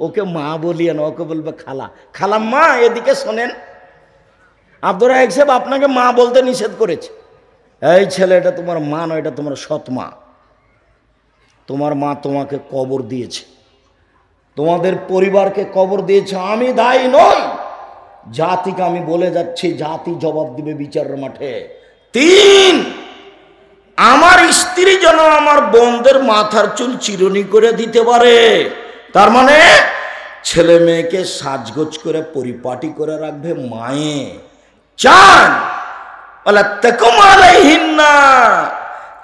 ওকে মা বলিয়ে না, ওকে বলবে খালা। খালাম্মা এদিকে শোনেন, আব্দুর রাজ্জাক সাহেব আপনাকে মা বলতে নিষেধ করেছে। এই ছেলে, এটা তোমার মা নয়, এটা তোমার সৎ মা। তোমার মা তোমাকে কবর দিয়েছে, তোমাদের পরিবারকে কবর দিয়েছে। আমি দায়ী নই, জাতিকে আমি বলে যাচ্ছি, জাতি জবাব দিবে বিচারের মাঠে। 3, আমার স্ত্রী যেন আমার বোনদের মাথার চুল চিরুনি করে দিতে পারে। তার মানে ছেলে মেয়েকে সাজগোজ করে পরিপাটি করে রাখবে মায়ে। 4,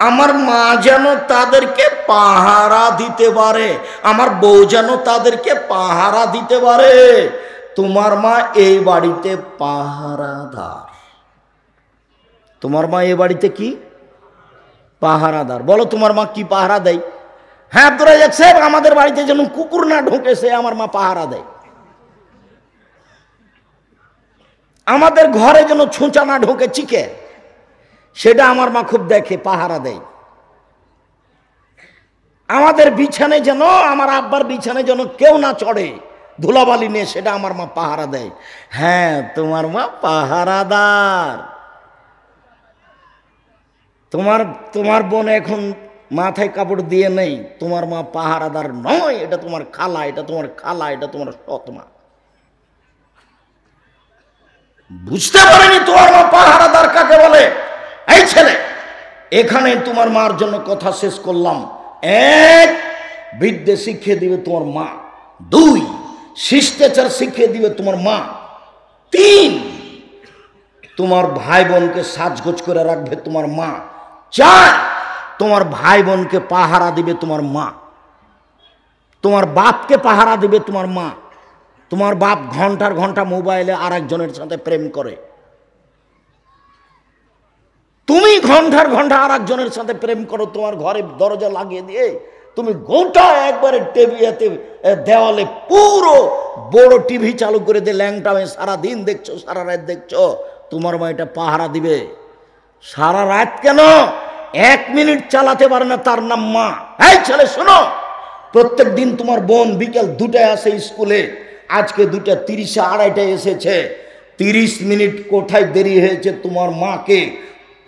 আমার মা যেন তাদেরকে পাহারা দিতে পারে, আমার বউ যেন তাদেরকে পাহারা দিতে পারে। তোমার মা এই বাড়িতে পাহারাদার। তোমার মা এই বাড়িতে কি পাহারাদার? বলো তোমার মা কি পাহারা দেয়? হ্যাঁ আব্দুর রাজ্জাক সাহেব, আমাদের বাড়িতে যেন কুকুর না ঢোকে সে আমার মা পাহারা দেয়। আমাদের ঘরে যেন ছুঁচা না ঢোকে চিকে, সেটা আমার মা খুব দেখে, পাহারা দেয়। আমাদের বিছানায় যেন, আমার আব্বার বিছানায় যেন কেউ না চড়ে ধুলাবালি নিয়ে, সেটা আমার মা পাহারা দেয়। হ্যাঁ তোমার মা পাহারাদার। তোমার বোন এখন মাথায় কাপড় দিয়ে নেই, তোমার মা পাহারাদার নয়, এটা তোমার খালা, এটা তোমার খালা, এটা তোমার সৎ মা। বুঝতে পারেনি তোমার মা পাহারাদার কাকে বলে। এই ছেলে, এখানে তোমার মার জন্য কথা শেষ করলাম। 1, বিদ্যে শিখিয়ে দিবে তোমার মা। 2, শিষ্টাচার শিখিয়ে দিবে তোমার মা। 3, তোমার ভাই বোনকে সাজগোজ করে রাখবে তোমার মা। 4, তোমার ভাই বোনকে পাহারা দিবে তোমার মা। তোমার বাপকে পাহারা দিবে তোমার মা। তোমার বাপ ঘন্টার ঘন্টা মোবাইলে আরেকজনের সাথে প্রেম করে, তুমি ঘন্টার ঘন্টা আরেকজনের সাথে প্রেম করো, তোমার ঘরে দরজা লাগিয়ে দিয়ে তুমি গোটা একবারে টেবিয়াতে দেওয়ালে পুরো বড় টিভি চালু করে দিয়ে ল্যাংটা হয়ে সারাদিন দেখছো, সারা রাত দেখছো। তোমার মা এটা পাহারা দিবে। সারা রাত কেন, 1 মিনিট চালাতে পারে না, তার নাম মা। এই ছেলে শোনো, প্রত্যেক দিন তোমার বোন বিকেল 2টায় আসে স্কুলে, আজকে 2:30 2:30 এসেছে। 30 মিনিট কোথায় দেরি হয়েছে তোমার মাকে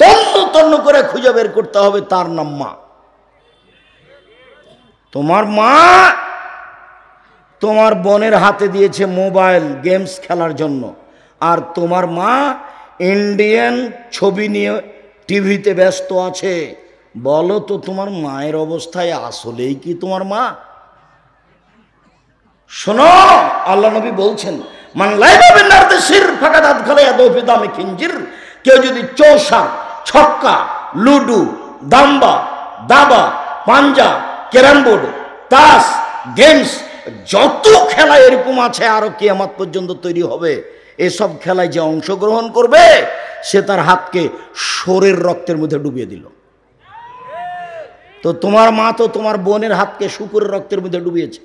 তন্ন তন্ন করে খুঁজে বের করতে হবে, তার নাম মা। তোমার মা তোমার বোনের হাতে দিয়েছে মোবাইল গেমস খেলার জন্য, আর তোমার মা ইন্ডিয়ান ছবি নিয়ে টিভিতে ব্যস্ত আছে। বলো তো তোমার মায়ের অবস্থায় আসলেই কি তোমার মা? শোনো, আল্লাহ নবী বলছেন, মান লাইবা বিন নারতে শির ফাকাদাত খালায়া দৌফি দামে খিনজির, কেউ যদি চৌসা, ছক্কা, লুডু, দাম্বা, দাবা, পাঞ্জা, ক্যারাম বোর্ড, তাস, গেমস, যত খেলা এরকম আছে আরো কিয়ামত পর্যন্ত তৈরি হবে, এসব খেলায় যে অংশগ্রহণ করবে সে তার হাতকে শরীর রক্তের মধ্যে ডুবিয়ে দিল। তো তোমার মা তো তোমার বোনের হাতকে শুকুরের রক্তের মধ্যে ডুবিয়েছে।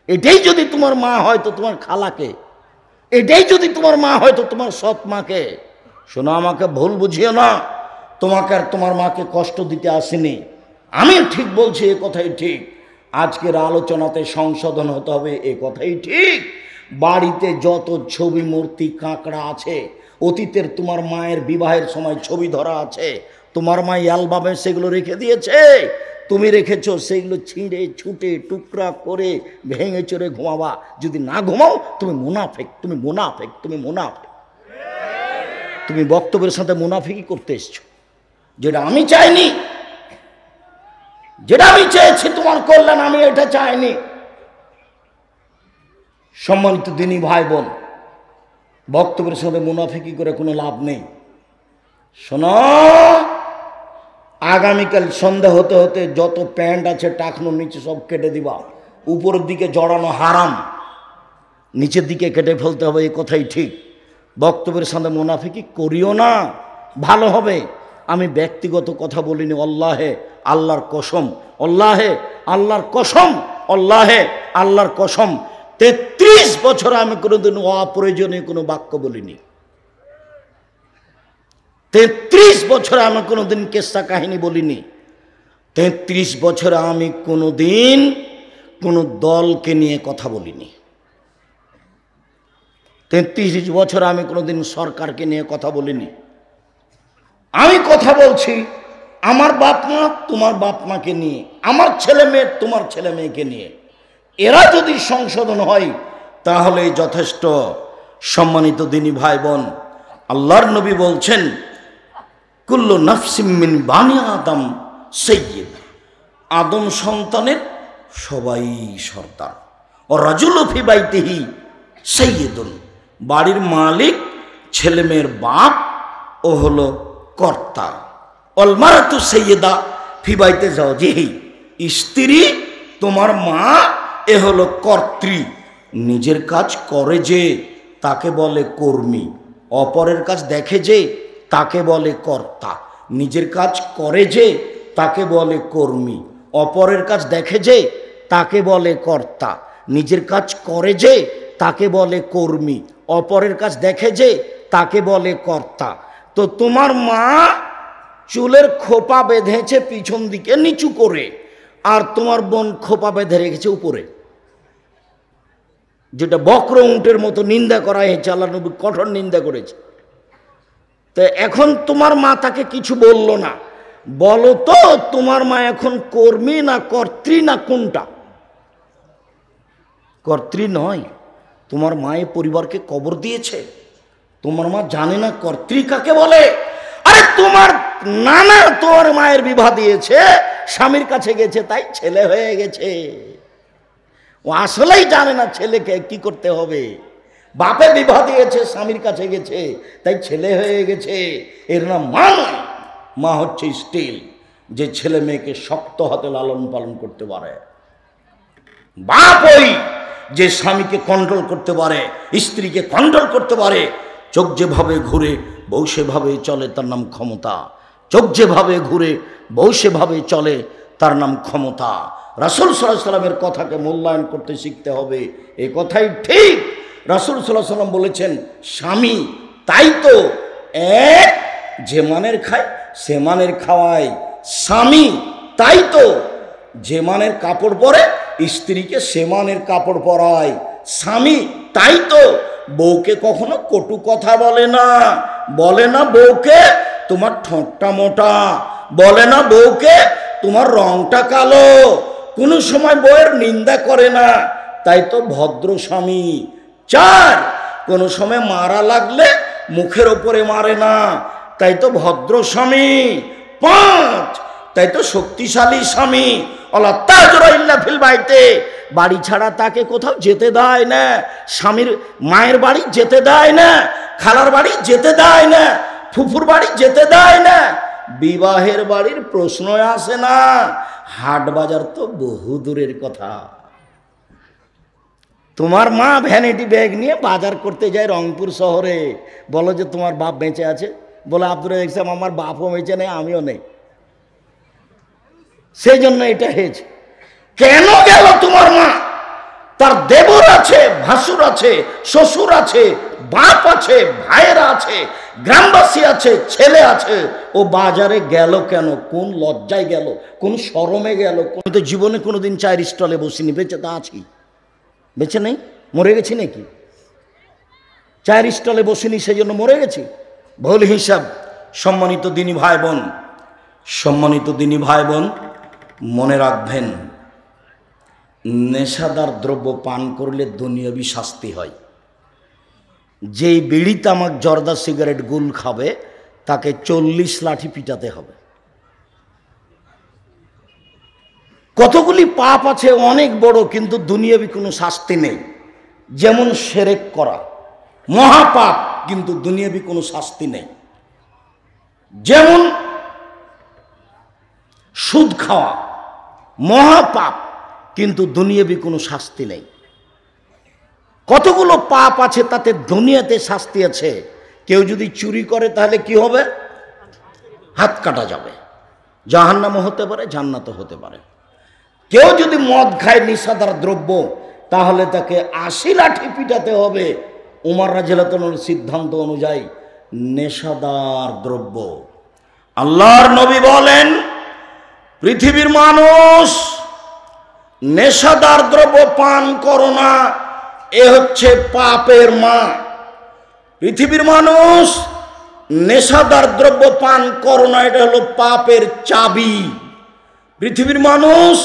এটাই যদি তোমার মা হয় তো তোমার খালাকে, এটাই যদি তোমার মা হয় তো তোমার সৎ মাকে। শোনো, আমাকে ভুল বুঝিও না, তোমাকে আর তোমার মাকে কষ্ট দিতে আসেনি। আমি ঠিক বলছি, এ কথাই ঠিক। আজকের আলোচনাতে সংশোধন হতে হবে, এ কথাই ঠিক। বাড়িতে যত ছবি, মূর্তি, কাঁকড়া আছে, অতীতের তোমার মায়ের বিবাহের সময় ছবি ধরা আছে, তোমার মা অ্যালবামে সেগুলো রেখে দিয়েছে, তুমি রেখেছো, সেগুলো ছিঁড়ে ছুটে টুকরা করে ভেঙে চড়ে ঘুমাবা। যদি না ঘুমাও তুমি মুনাফেক, তুমি মুনাফেক, তুমি মুনাফেক। তুমি বক্তব্যের সাথে মুনাফিকি করতে এসছো। যেটা আমি চাইনি, যেটা আমি চেয়েছি তোমার কল্যাণ, আমি এটা চাইনি। সম্মানিত দিনী ভাই বোন, বক্তব্যের সাথে মুনাফিকি করে কোনো লাভ নেই। শোনো, আগামীকাল সন্ধ্যা হতে হতে যত প্যান্ট আছে টাকনো নিচে সব কেটে দিবা। উপরের দিকে জড়ানো হারাম, নিচের দিকে কেটে ফেলতে হবে, এই কথাই ঠিক। বক্তব্যের সাথে মুনাফিকি করিও না, ভালো হবে। আমি ব্যক্তিগত কথা বলিনি, আল্লাহে আল্লাহর কসম, আল্লাহে আল্লাহর কসম, আল্লাহে আল্লাহর কসম, 33 বছর আমি কোনোদিন অপ্রয়োজনীয় কোনো বাক্য বলিনি। 33 বছরে আমি কোনোদিন কেসা কাহিনী বলিনি। 33 বছরে আমি কোনোদিন কোনো দলকে নিয়ে কথা বলিনি। 33 বছরে আমি কোনোদিন সরকারকে নিয়ে কথা বলিনি। আমি কথা বলছি আমার বাপ মা, তোমার বাপ মাকে নিয়ে, আমার ছেলে মেয়ে, তোমার ছেলে মেয়েকে নিয়ে। এরা যদি সংশোধন হয় তাহলে যথেষ্ট। সম্মানিত দিনী ভাই বোন, আল্লাহর নবী বলছেন, কুল্লু নাফসিম মিন বানি আদম সাইয়্যিদ, আদম সন্তানের সবাই সর্দার। ও রাজুলু ফি বাইতিহি সাইয়্যিদুন, বাড়ির মালিক, ছেলে মেয়ের বাপ, ও হলো কর্তা। অল মারাতু সাইয়্যিদা ফি বাইতি যাওজিহি, স্ত্রী তোমার মা, এ হলো কর্ত্রী। নিজের কাজ করে যে তাকে বলে কর্মী, অপরের কাজ দেখে যে তাকে বলে কর্তা। নিজের কাজ করে যে তাকে বলে কর্মী, অপরের কাজ দেখে যে তাকে বলে কর্তা। নিজের কাজ করে যে তাকে বলে কর্মী, অপরের কাজ দেখে যে তাকে বলে কর্তা। তো তোমার মা চুলের খোপা বেঁধেছে পিছন দিকে নিচু করে, আর তোমার বোন খোপা বেঁধে রেখেছে উপরে, যেটা বক্র উটের মতো নিন্দা করা হয়েছে। আল্লাহ নবী কঠোর নিন্দা করেছে। তো এখন তোমার মা তাকে কিছু বলল না। বলো তো তোমার মা এখন কর্মী না কর্ত্রী না কোনটা? কর্ত্রী নয়, তোমার মা এই পরিবারকে কবর দিয়েছে। তোমার মা জানে না কর্ত্রী কাকে বলে। আরে তোমার নানা তোমার মায়ের বিবাহ দিয়েছে, স্বামীর কাছে গেছে, তাই ছেলে হয়ে গেছে। ও আসলেই জানে না ছেলেকে কি করতে হবে। বাপে বিবাহ দিয়েছে, স্বামীর কাছে গেছে, তাই ছেলে হয়ে গেছে। এর নাম মা নয়। মা হচ্ছে স্টিল, যে ছেলে মেয়েকে শক্ত হাতে লালন পালন করতে পারে। বাপ ওই যে স্বামীকে কন্ট্রোল করতে পারে, স্ত্রীকে কন্ট্রোল করতে পারে। চোখ যেভাবে ঘুরে বউ সেভাবে চলে, তার নাম ক্ষমতা। চোখ যেভাবে ঘুরে বউ সেভাবে চলে, তার নাম ক্ষমতা। রাসূল সাল্লাল্লাহু আলাইহি সাল্লামের কথাকে মূল্যায়ন করতে শিখতে হবে, এই কথাই ঠিক। রাসূল সাল্লাল্লাহু আলাইহি সাল্লাম বলেছেন, স্বামী তাই তো এক, যে মানের খায় সে মানের খাওয়ায়। স্বামী তাই তো যে মানের কাপড় পরে স্ত্রীকে সে মানের কাপড় পরায়। স্বামী তাই তো বউকে কখনো কটু কথা বলে না। বলে না বউকে তোমার ঠোঁটটা মোটা, বলে না বউকে তোমার রংটা কালো, কোনো সময় বউয়ের নিন্দা করে না। তাই তো ভদ্র স্বামী। 4, কোনো সময় মারা লাগলে মুখের ওপরে মারে না, তাই তো ভদ্র স্বামী। 5, তাই তো শক্তিশালী স্বামী আল্লাহ তাজরা ইল্লা ফিল বাইতে, বাড়ি ছাড়া তাকে কোথাও যেতে দেয় না। স্বামীর মায়ের বাড়ি যেতে দেয় না, খালার বাড়ি যেতে দেয় না, ফুফুর বাড়ি যেতে দেয় না, বিবাহের বাড়ির প্রশ্ন আসে না, হাট বাজার তো বহু দূরের কথা। তোমার মা ভ্যানিটি ব্যাগ নিয়ে বাজার করতে যায় রংপুর শহরে, বলো যে তোমার বাপ বেঁচে আছে, বলে আব্দুর রাজ্জাক সাহেব আমার বাপও বেঁচে নেই, আমিও নেই, সেই জন্য এটা হয়েছে। কেন গেল তোমার মা? তার দেবর আছে, ভাসুর আছে, শ্বশুর আছে, বাপ আছে, ভাইয়েরা আছে, গ্রামবাসী আছে, ছেলে আছে, ও বাজারে গেল কেন? কোন লজ্জায় গেল, কোন শরমে গেল? আমি তো জীবনে কোনোদিন চায়ের স্টলে বসিনি, বেঁচে তা আছি? বেঁচে নেই? মরে গেছি নাকি? চায়ের স্টলে বসিনি সেই জন্য মরে গেছি? ভুল হিসাব। সম্মানিত দিনী ভাই বোন, সম্মানিত দিনী ভাই বোন, মনে রাখবেন, নেশাদার দ্রব্য পান করলে দুনিয়াবি শাস্তি হয়। যেই বিড়ি তামাক জর্দা সিগারেট গুল খাবে তাকে 40 লাঠি পিটাতে হবে। কতগুলি পাপ আছে অনেক বড়, কিন্তু দুনিয়াবি কোনো শাস্তি নেই। যেমন শিরক করা মহাপাপ, কিন্তু দুনিয়াবি কোনো শাস্তি নেই। যেমন সুদ খাওয়া মহাপাপ, কিন্তু দুনিয়াবি কোনো শাস্তি নেই। কতগুলো পাপ আছে তাতে দুনিয়াতে শাস্তি আছে। কেউ যদি চুরি করে তাহলে কি হবে? হাত কাটা যাবে, জাহান্নামও হতে পারে, জান্নাতও হতে পারে। কেউ যদি মদ খায় নেশাদার দ্রব্য, তাহলে তাকে 80 লাঠি পিটাতে হবে উমর রাদিয়াল্লাহু তাআলার সিদ্ধান্ত অনুযায়ী। নেশাদার দ্রব্য, আল্লাহর নবী বলেন, পৃথিবীর মানুষ নেশাদার দ্রব্য পান করো না, এ হচ্ছে পাপের মা। পৃথিবীর মানুষ নেশাদার দ্রব্য পান করো না, এটা হলো পাপের চাবি। পৃথিবীর মানুষ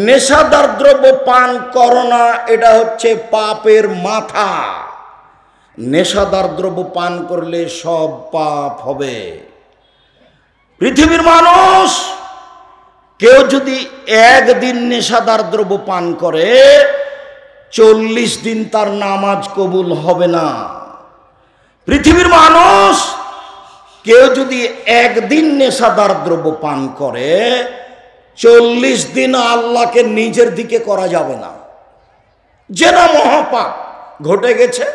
নেশাদার দ্রব্য পান করো না, এটা হচ্ছে পাপের মাথা। নেশাদার দ্রব্য পান করলে সব পাপ হবে। পৃথিবীর মানুষ কেউ যদি একদিন নেশাদার দ্রব্য পান করে 40 দিন তার নামাজ কবুল হবে না। পৃথিবীর মানুষ কেউ যদি একদিন নেশাদার দ্রব্য পান করে 40 দিন আল্লাহকে নিজের দিকে করা যাবে না। জেনা মহাপাপ ঘটে গেছে,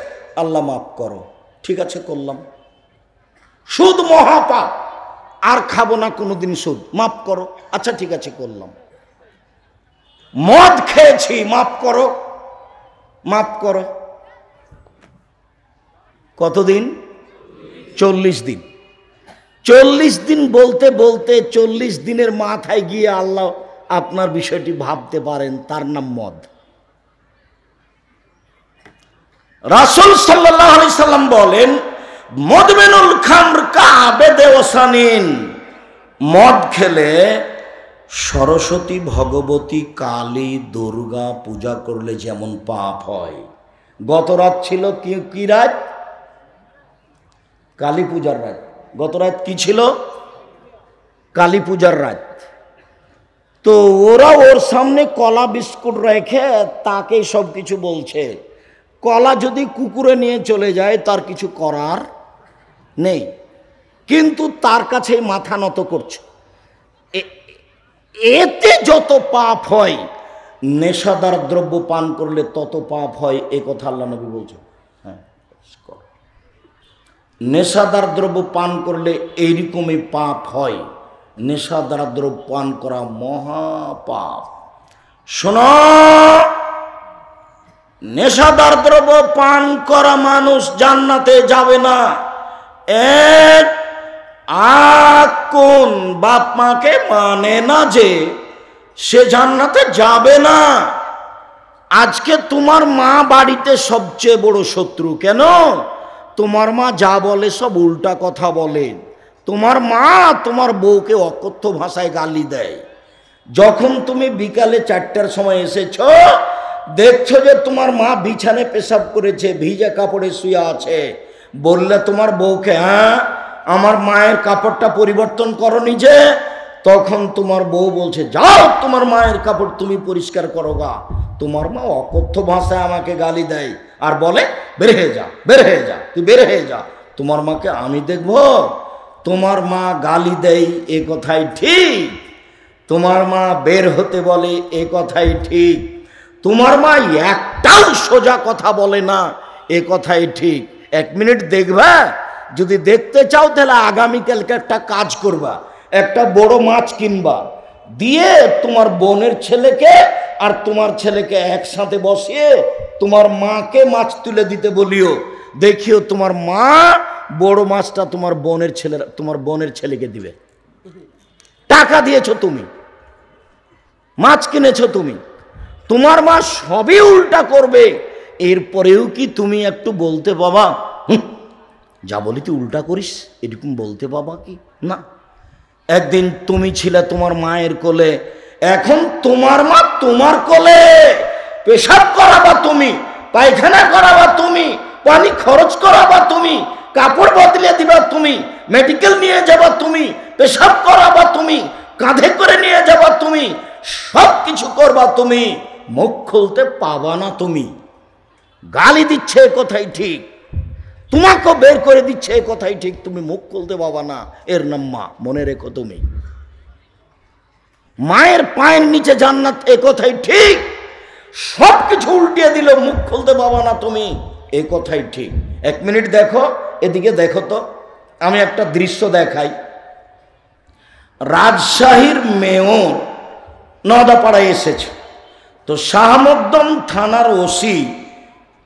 আল্লাহ মাফ করো, ঠিক আছে করলাম। সুদ মহাপাপ, আর খাবো না কোনোদিন সুদ, মাফ করো, আচ্ছা ঠিক আছে করলাম। মদ খেয়েছি, মাফ করো, মাফ করো। কতদিন? 40 দিন। 40 দিন বলতে বলতে 40 দিনের মাথায় গিয়ে আল্লাহ আপনার বিষয়টি ভাবতে পারেন, তার নাম মদ। রাসূল সাল্লাল্লাহু আলাইহি সাল্লাম বলেন, মদমিনুল খামর কাবেদে ওসানিন, মদ খেলে সরস্বতী, ভগবতী, কালী, দুর্গা পূজা করলে যেমন পাপ হয়। গত রাত ছিল কি রাত? কালী পূজার রাত। গত রাত কি ছিল? কালী পূজার রাত। তো ওরা ওর সামনে কলা বিস্কুট রেখে তাকে সব কিছু বলছে। কলা যদি কুকুরে নিয়ে চলে যায় তার কিছু করার নেই, কিন্তু তার কাছে মাথা নত করছে। এতে যত পাপ হয়, নেশাদার দ্রব্য পান করলে তত পাপ হয়, এ কথা আল্লাহ নবী বলছেন। হ্যাঁ, নেশাদার দ্রব্য পান করলে এইরকমই পাপ হয়। নেশাদার দ্রব্য পান করা মহাপাপ। শোনো, নেশাদার দ্রব্য পান করা মানুষ জান্নাতে যাবে না। এক কোন বাপ মাকে মানে না যে সে জান্নাতে যাবে না। আজকে তোমার মা বাড়িতে সবচেয়ে বড় শত্রু। কেন? তোমার মা যা বলে সব উল্টা কথা বলে। তোমার মা তোমার বউকে অকথ্য ভাষায় গালি দেয়। যখন তুমি বিকালে 4টার সময় এসেছো, দেখছো যে তোমার মা বিছানায় পেশাব করেছে, ভিজা কাপড়ে শুয়ে আছে, বললে তোমার বউকে, হ্যাঁ আমার মায়ের কাপড়টা পরিবর্তন করো নিজে, তখন তোমার বউ বলছে, যাও তোমার মায়ের কাপড় তুমি পরিষ্কার করো গা। তোমার মা অকথ্য ভাষায় আমাকে গালি দেয় আর বলে, বের হয়ে যা, বের হয়ে যা, তুই বের হয়ে যা। তোমার মাকে আমি দেখব? তোমার মা গালি দেয় এ কথাই ঠিক, তোমার মা বের হতে বলে এ কথাই ঠিক, তোমার মা একটাও সোজা কথা বলে না এ কথাই ঠিক। 1 মিনিট দেখবা, যদি দেখতে চাও তাহলে আগামীকালকে একটা কাজ করবা, একটা বড় মাছ কিনবা, দিয়ে তোমার বোনের ছেলেকে আর তোমার ছেলেকে একসাথে বসিয়ে তোমার মাকে মাছ তুলে দিতে বলিও। দেখিও তোমার মা বড় মাছটা তোমার বোনের ছেলেকে দিবে। টাকা দিয়েছো তুমি, মাছ কিনেছো তুমি, তোমার মা সবই উল্টা করবে। এরপরেও কি তুমি একটু বলতে পাবা, যা বলি তুই উল্টা করিস, এরকম বলতে পাবা কি? না। একদিন তুমি ছিলে তোমার মায়ের কোলে, এখন তোমার মা তোমার কোলে। পেশাব করাবা তুমি, পায়খানা করাবা তুমি, পানি খরচ করাবা তুমি, কাপড় বদলে দিবা তুমি, মেডিকেল নিয়ে যাবা তুমি, পেশাব করাবা তুমি, কাঁধে করে নিয়ে যাবা তুমি, সব কিছু করবা তুমি, মুখ খুলতে পাবা না তুমি। গালি দিচ্ছে এ কথাই ঠিক, তোমাকে বের করে দিচ্ছে এ কথাই ঠিক, তুমি মুখ খুলতে পাবা না। এর নাম মা, মনে রেখো তুমি। মায়ের পায়ের নিচে জান্নাত এ কথাই ঠিক, সব কিছু উল্টিয়ে দিল, মুখ খুলতে পাবা না তুমি, এ কথাই ঠিক। 1 মিনিট দেখো, এদিকে দেখো তো, আমি একটা দৃশ্য দেখাই। রাজশাহীর মেয়র নওদাপাড়ায় এসেছে, তো শাহ মকদম থানার ওসি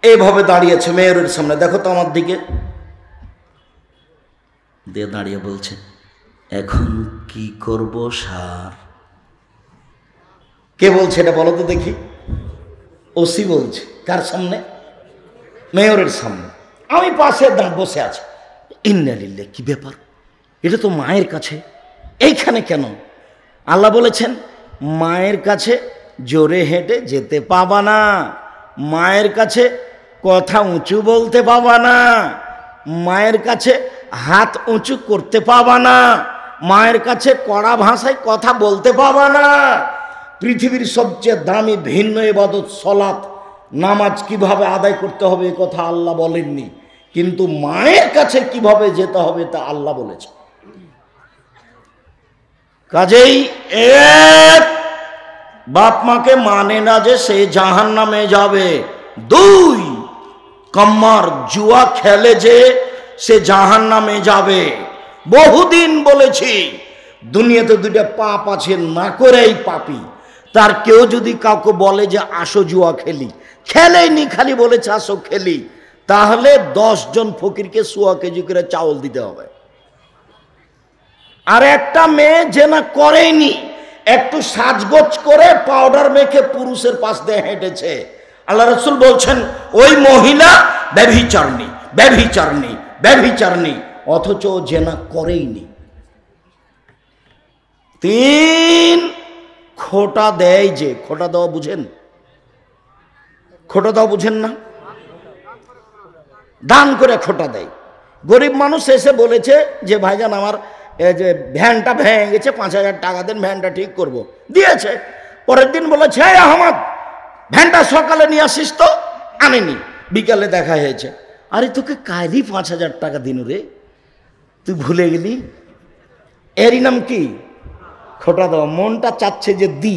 এইভাবে দাঁড়িয়েছে মেয়রের সামনে, দেখো তো আমার দিকে দিয়ে দাঁড়িয়ে বলছে, এখন কি করব স্যার? কে বলছে এটা বলো তো দেখি? ওসি বলছে। কার সামনে? মেয়রের সামনে। আমি পাশে বসে আছি। ইন্নালিল্লাহ, কি ব্যাপার, এটা তো মায়ের কাছে, এইখানে কেন? আল্লাহ বলেছেন মায়ের কাছে জোরে হেঁটে যেতে পাবা না, মায়ের কাছে কথা উঁচু বলতে পাবা না, মায়ের কাছে হাত উঁচু করতে পাবা না, মায়ের কাছে কড়া ভাষায় কথা বলতে পাবা না। পৃথিবীর সবচেয়ে দামি ভিন্ন ইবাদত সালাত, নামাজ কিভাবে আদায় করতে হবে এ কথা আল্লাহ বলেননি, কিন্তু মায়ের কাছে কিভাবে যেতে হবে তা আল্লাহ বলেছে। কাজেই এক, বাপ মাকে মানে না যে সে জাহান্নামে যাবে। 2, কাম্মার জুয়া খেলে যে সে জাহান্নামে যাবে। বহুদিন বলেছি দুনিয়াতে 2টা পাপ আছে, না করেই পাপী। তার কেউ যদি কাউকে বলে যে আসো জুয়া খেলি, খেলেনি, খালি বলেছে আসো খেলি, তাহলে 10 জন ফকিরকে 100 কেজি করে চাউল দিতে হবে। আর একটা মেয়ে যে না করেনি, একটু সাজগোজ করে পাউডার মেখে পুরুষের পাশ দিয়ে হেঁটেছে, আল্লাহ রাসূল বলছেন ওই মহিলা ব্যভিচারিণী, ব্যভিচারিণী, ব্যভিচারিণী, অথচ যে না করেইনি। 3, খোটা দেয় যে, খোটা দেওয়া বুঝেন? খোটা দেওয়া বুঝেন না? দান করে খোটা দেয়। গরিব মানুষ এসে বলেছে যে ভাইজান আমার যে ভ্যানটা ভেঙে গেছে, 5000 টাকা দেন, ভ্যানটা ঠিক করব। দিয়েছে। পরের দিন বলেছে আহমদ ভ্যানটা সকালে নিয়ে আসিস, তো আনেনি, বিকালে দেখা হয়েছে, আরে তোকে কালই 5000 টাকা দিন রে, তুই ভুলে গেলি। এরই নাম কি? খোটা দেওয়া। মনটা চাচ্ছে যে দি,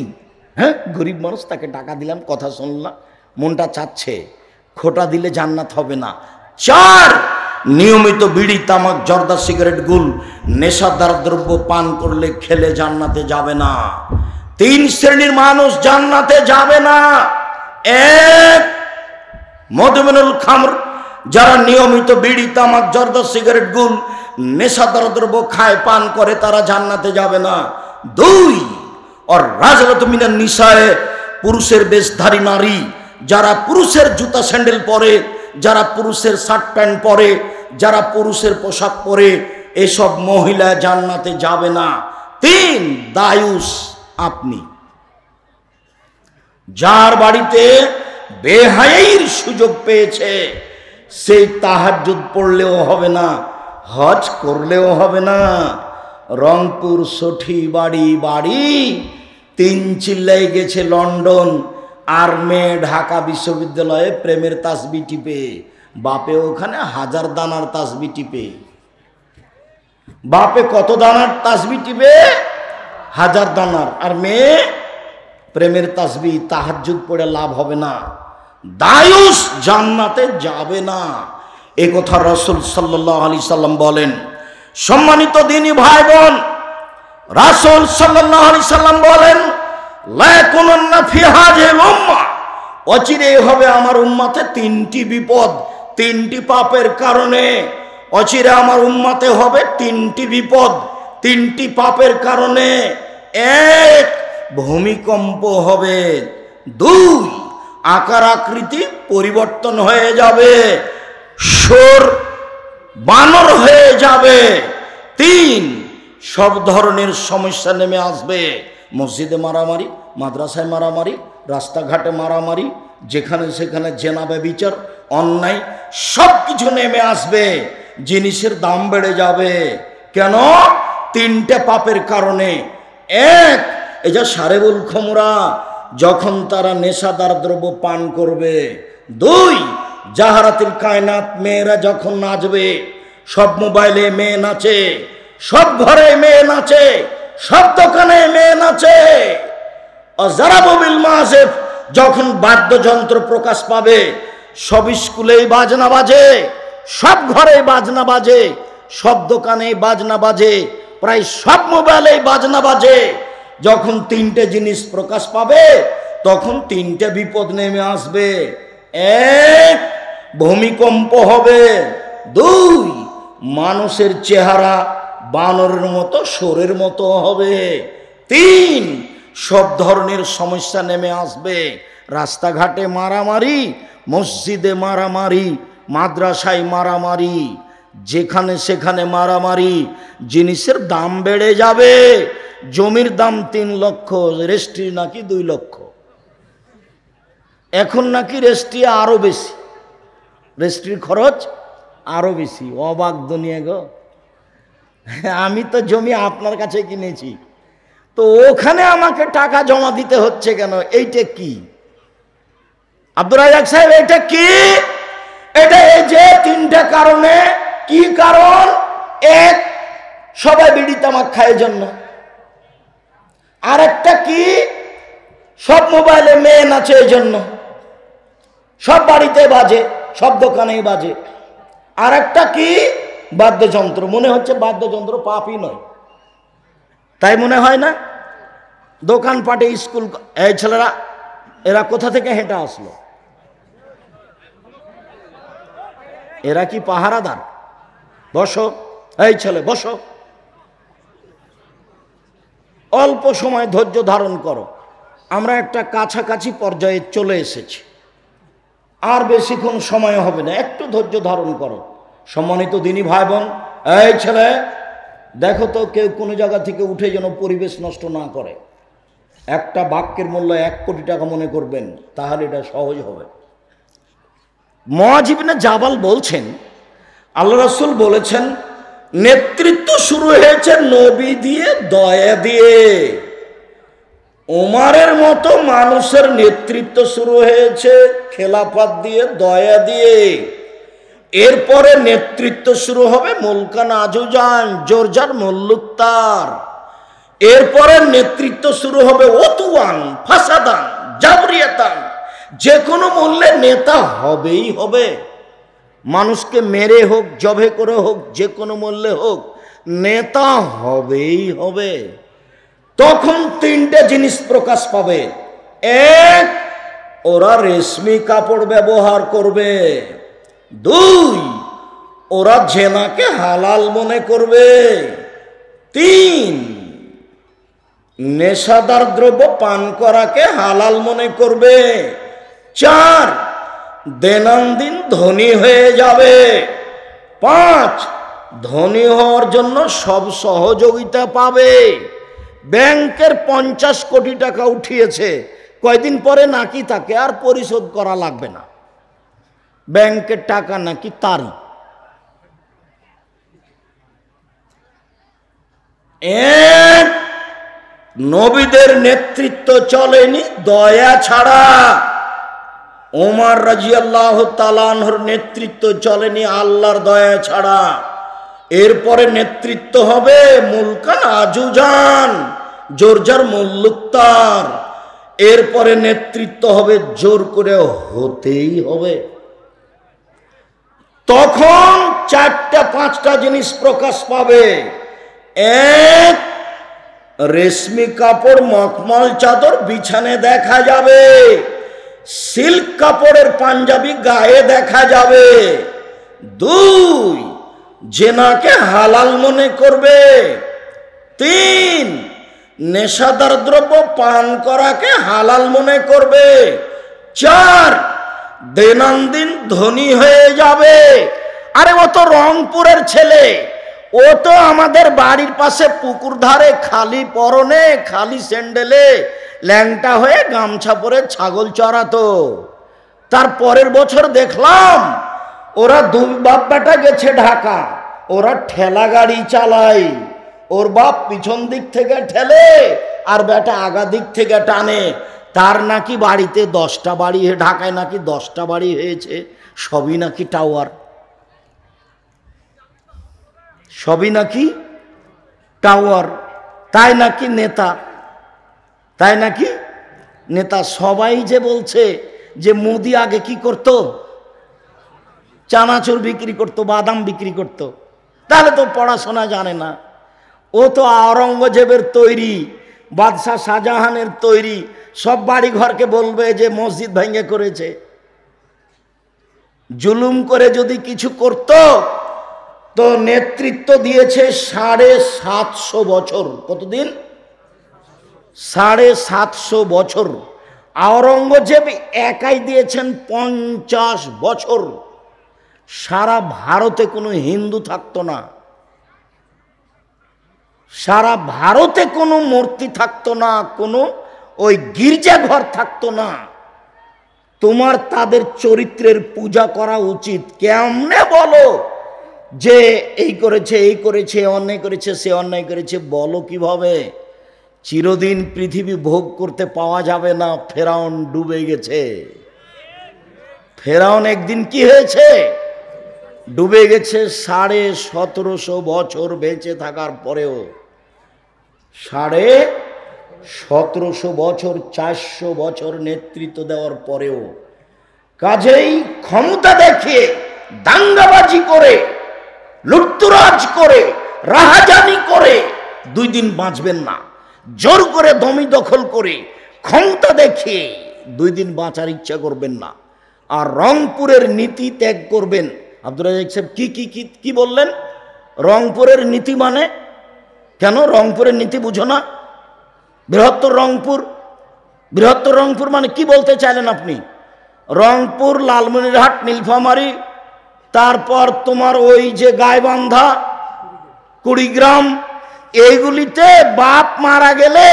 হ্যাঁ গরিব মানুষ, তাকে টাকা দিলাম, কথা শুনলাম, মনটা চাচ্ছে। খোটা দিলে জান্নাত হবে না। 4, নিয়মিত বিড়ি, তামাক, জর্দা, সিগারেট, গুল, নেশাদার দ্রব্য পান করলে, খেলে জান্নাতে যাবে না। 3 শ্রেণীর মানুষ জান্নাতে যাবে না। 1, মদমিনুল খামর, যারা নিয়মিত বিড়ি, তামাক, জর্দা, সিগারেট, গুল, নেশাদার দ্রব্য খায়, পান করে, তারা জান্নাতে যাবে না। 2, আর রাজরাত মিনান নিসায়ে, পুরুষের বেশধারী নারী, যারা পুরুষের জুতা স্যান্ডেল পরে, যারা পুরুষের শার্ট প্যান্ট পরে, যারা পুরুষের পোশাক পরে, এসব মহিলা জান্নাতে যাবে না। 3, দায়ুস, আপনি যার বাড়িতে বেহায়াইর সুযোগ পেয়েছে, সেই তাহাজ্জুদ পড়লেও হবে না, হজ করলেও হবে না, রংপুর সঠি বাড়ি বাড়ি, 3 চিল্লাই গেছে লন্ডন, আর মেয়ে ঢাকা বিশ্ববিদ্যালয়ে প্রেমের তাসবি টিপে। বাপে ওখানে 1000 দানার তাসবি টিপে। বাপে কত দানার তাসবি টিপে? 1000 দানার। আর মেয়ে প্রেমের তাসবি। তাহাজ্জুদ পড়ে লাভ হবে না, দায়ুস জান্নাতে যাবে না। এ কথা রাসূল সাল্লাল্লাহু আলাইহি সাল্লাম বলেন। সম্মানিত দ্বীনি ভাই বোন, রাসূল সাল্লাল্লাহু আলাইহি সাল্লাম বলেন, লা ইয়াকুনুন্না ফি হাযিহিল উম্মাহ, অচিরেই হবে আমার উম্মতে 3টি বিপদ। 3টি পাপের কারণে অচিরে আমার উম্মতে হবে 3টি বিপদ। 3টি পাপের কারণে। 1, ভূমিকম্প হবে। 2, আকার আকৃতি পরিবর্তন হয়ে যাবে, সুর বানর হয়ে যাবে। 3, সব ধরনের সমস্যা নেমে আসবে। মসজিদে মারামারি, মাদ্রাসায় মারামারি, রাস্তাঘাটে মারামারি, যেখানে সেখানে জেনা ব্যভিচার, অন্যায় সব কিছু নেমে আসবে। জিনিসের দাম বেড়ে যাবে। কেন? 3টে পাপের কারণে। 1, এই যে সারেবুল খমরা, যখন তারা নেশাদার দ্রব্য পান করবে। 2, জাহারাতুল কায়নাত, মেয়েরা যখন নাচবে। সব মোবাইলে মেয়ে নাচে, সব ঘরে মেয়ে নাচে, সব দোকানে মেয়ে নাচে। অজারাবুল মাযিফ, যখন বাদ্যযন্ত্র প্রকাশ পাবে। সব স্কুলেই বাজনা বাজে, সব ঘরে বাজনা বাজে, সব দোকানে বাজনা বাজে, প্রায় সব মোবাইলেই বাজনা বাজে। যখন 3টে জিনিস প্রকাশ পাবে, তখন 3টে বিপদ নেমে আসবে। 1, ভূমিকম্প হবে। 2, মানুষের চেহারা বানরের মতো, সোরের মতো হবে। 3, সব ধরনের সমস্যা নেমে আসবে। রাস্তাঘাটে মারামারি, মসজিদে মারামারি, মাদ্রাসায় মারামারি, যেখানে সেখানে মারামারি। জিনিসের দাম বেড়ে যাবে। জমির দাম 3 লক্ষ, রেস্ট্রি নাকি 2 লক্ষ। এখন নাকি রেস্ট্রি আরো বেশি, রেস্ট্রির খরচ আরো বেশি। অবাক দুনিয়া গো। আমি তো জমি আপনার কাছে কিনেছি, তো ওখানে আমাকে টাকা জমা দিতে হচ্ছে কেন? এইটা কি আব্দুর রাজ্জাক সাহেব? এটা কি? এটা এই যে 3টে কারণে। কি কারণ? 1, সবাই বিড়ি তামাক খায় জন্য। আরেকটা কি? সব মোবাইলে মেয়ে নাচে এই জন্য। সব বাড়িতে বাজে, সব দোকানেই বাজে। আরেকটা কি? বাদ্যযন্ত্র। মনে হচ্ছে বাদ্যযন্ত্র পাপই নয়, তাই মনে হয় না? দোকানপাটে, স্কুল, এই ছেলেরা এরা কোথা থেকে হেঁটে আসলো? এরা কি পাহারাদার? বসো, এই ছেলে বসো। অল্প সময় ধৈর্য ধারণ করো। আমরা একটা কাছাকাছি পর্যায়ে চলে এসেছি, আর বেশিক্ষণ সময় হবে না, একটু ধৈর্য ধারণ করো। সম্মানিত দ্বীনি ভাই বোন, এই ছেলে দেখো তো, কেউ কোনো জায়গা থেকে উঠে যেন পরিবেশ নষ্ট না করে। একটা বাক্যের মূল্য 1 কোটি টাকা মনে করবেন, তাহলে এটা সহজ হবে। মুআয ইবনে জাবাল বলছেন, আল্লাহ রাসূল বলেছেন, নেতৃত্ব শুরু হয়েছে নবী দিয়ে, দয়া দিয়ে। ওমরের মতো মানুষের নেতৃত্ব শুরু হয়েছে খেলাফত দিয়ে, দয়া দিয়ে। এরপরে নেতৃত্ব শুরু হবে মুলকান আজুজান, জোরজার মুল্লুকতার। এরপরে নেতৃত্ব শুরু হবে ওতুয়ান, ফাসাদান, জাবরিয়াতান। যে কোনো মূল্যে নেতা হবেই হবে। মানুষকে মেরে হোক, জবে করে হোক, যে কোনো মূল্যে হোক, নেতা হবেই হবে। তখন 3টে জিনিস প্রকাশ পাবে। 1, ওরা রেশমি কাপড় ব্যবহার করবে। 2, ওরা জেনাকে হালাল মনে করবে। 3, নেশাদার দ্রব্য পান করাকে হালাল মনে করবে। 4, দৈনন্দিন ধনী হয়ে যাবে। 5, ধনী হওয়ার জন্য সব সহযোগিতা পাবে। ব্যাংকের 50 কোটি টাকা উঠিয়েছে, কয়দিন পরে নাকি তাকে আর পরিশোধ করা লাগবে না। ব্যাংকের টাকা নাকি তারই। এক, নবীদের নেতৃত্ব চলেনি দয়া ছাড়া। ওমর রাদিয়াল্লাহু তাআলা আনহুর নেতৃত্ব চলেনি আল্লাহর দয়া ছাড়া। এরপরে নেতৃত্ব হবে মুলকান আজুজান, জোরজার মুল্লুকতার। এরপরে নেতৃত্ব হবে জোর করে হতেই হবে। তখন চারটা পাঁচটা জিনিস প্রকাশ পাবে। এক, রেশমি কাপড় মখমল চাদর বিছানে দেখা যাবে, সিল্ক কাপড়ের পাঞ্জাবি গায়ে দেখা যাবে। দুই, জেনাকে হালাল মনে করবে। তিন, নেশাদার দ্রব্য পান করাকে হালাল মনে করবে। চার, দৈনন্দিন ধনী হয়ে যাবে। আরে ও তো রংপুরের ছেলে, ও তো আমাদের বাড়ির পাশে পুকুর ধারে খালি পরনে খালি স্যান্ডেলে ল্যাংটা হয়ে গামছা পরে ছাগল চড়াতো। তার পরের বছর দেখলাম ওরা দুই বাপ বেটা গেছে ঢাকা, ওরা ঠেলা গাড়ি চালায়। ওর বাপ পিছন দিক থেকে ঠেলে আর বেটা আগা দিক থেকে টানে। তার নাকি বাড়িতে 10টা বাড়ি, ঢাকায় নাকি 10টা বাড়ি হয়েছে, সবই নাকি টাওয়ার, সবই নাকি টাওয়ার। তাই নাকি নেতা, তাই নাকি নেতা। সবাই যে বলছে যে মোদি আগে কি করত, চানাচুর বিক্রি করত, বাদাম বিক্রি করত। তাহলে তো পড়াশোনা জানে না। ও তো আওরঙ্গজেবের তৈরি, বাদশাহ শাহজাহানের তৈরি। সব বাড়ি ঘরকে বলবে যে মসজিদ ভেঙে করেছে। জুলুম করে যদি কিছু করত তো নেতৃত্ব দিয়েছে 750 বছর। কতদিন? 750 বছর। আওরঙ্গজেব একাই দিয়েছেন 50 বছর। সারা ভারতে কোনো হিন্দু থাকতো না, সারা ভারতে কোনো মূর্তি থাকতো না, কোনো ওই গির্জাঘর থাকতো না। তোমার তাদের চরিত্রের পূজা করা উচিত। কেমনে বলো যে এই করেছে, এই করেছে, অন্যায় করেছে, সে অন্যায় করেছে, বলো কিভাবে? চিরদিন পৃথিবী ভোগ করতে পাওয়া যাবে না। ফেরাউন ডুবে গেছে। ফেরাউন একদিন কি হয়েছে? ডুবে গেছে। 1750 বছর বেঁচে থাকার পরেও, 1750 বছর, 400 বছর নেতৃত্ব দেওয়ার পরেও। কাজেই ক্ষমতা দেখিয়ে, দাঙ্গাবাজি করে, লুটতরাজ করে, রাহাজানি করে 2 দিন বাঁচবেন না। জোর করে জমি দখল করে ক্ষমতা দেখিয়ে 2 দিন বাঁচার ইচ্ছা করবেন না। আর রংপুরের নীতি ত্যাগ করবেন। আব্দুর রাজ্জাক সাহেব কি কি কি কি বললেন? রংপুরের নীতি মানে কেন? রংপুরের নীতি বুঝো না? বৃহত্তর রংপুর, বৃহত্তর রংপুর মানে কি বলতে চাইলেন আপনি? রংপুর, লালমনিরহাট, নীলফামারী, তারপর তোমার ওই যে গাইবান্ধা, কুড়িগ্রাম, এইগুলিতে বাপ মারা গেলে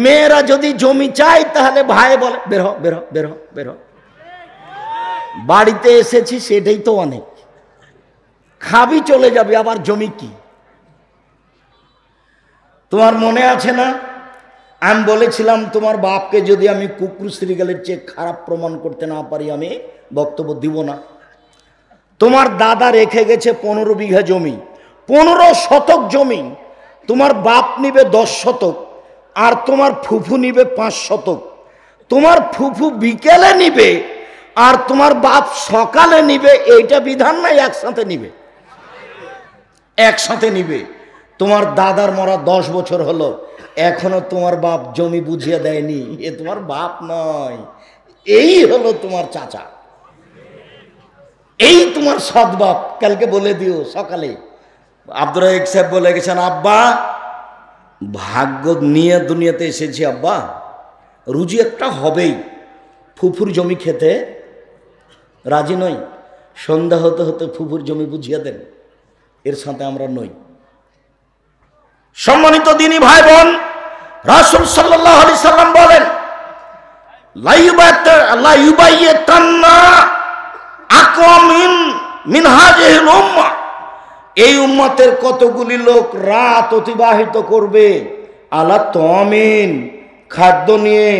মেয়েরা যদি জমি চায় তাহলে ভাই বলে বের হ, বের হ, বের হ, বের হ। বাড়িতে এসেছি সেটাই তো অনেক, খাবি চলে যাবে, আবার জমি কি? তোমার মনে আছে না আমি বলেছিলাম তোমার বাপকে যদি আমি কুকুর শ্রীগালের চেয়ে খারাপ প্রমাণ করতে না পারি আমি বক্তব্য দিব না। তোমার দাদা রেখে গেছে 15 বিঘা জমি, 15 শতক জমি। তোমার বাপ নিবে 10 শতক আর তোমার ফুফু নিবে 5 শতক। তোমার ফুফু বিকেলে নিবে আর তোমার বাপ সকালে নিবে, এইটা বিধান নাই একসাথে নিবে? একসাথে নিবে। তোমার দাদার মরা 10 বছর হলো, এখনো তোমার বাপ জমি বুঝিয়ে দেয়নি। এ তোমার বাপ নয়, এই হলো তোমার চাচা, এই তোমার সৎ বাপ। কালকে বলে দিও সকালে। আব্দুর রাজ্জাক সাহেব বলে গেছেন, আব্বা ভাগ্য নিয়ে দুনিয়াতে এসেছি আব্বা, রুজি একটা হবেই। ফুফুর জমি খেতে রাজি নই। সন্ধ্যা হতে হতে ফুফুর জমি বুঝিয়ে দেন, এর সাথে আমরা নই। সম্মানিত দিনী ভাই বোন, রাসূল সাল্লাল্লাহু আলাইহি সাল্লাম বলেন, লা ইউবাইয়াতান্না আকওয়ামিন মিন হাযিহিল উম্মাহ এই উম্মতের কতগুলি লোক রাত অতিবাহিত করবে আলা তমিন, খাদ্য নিয়ে,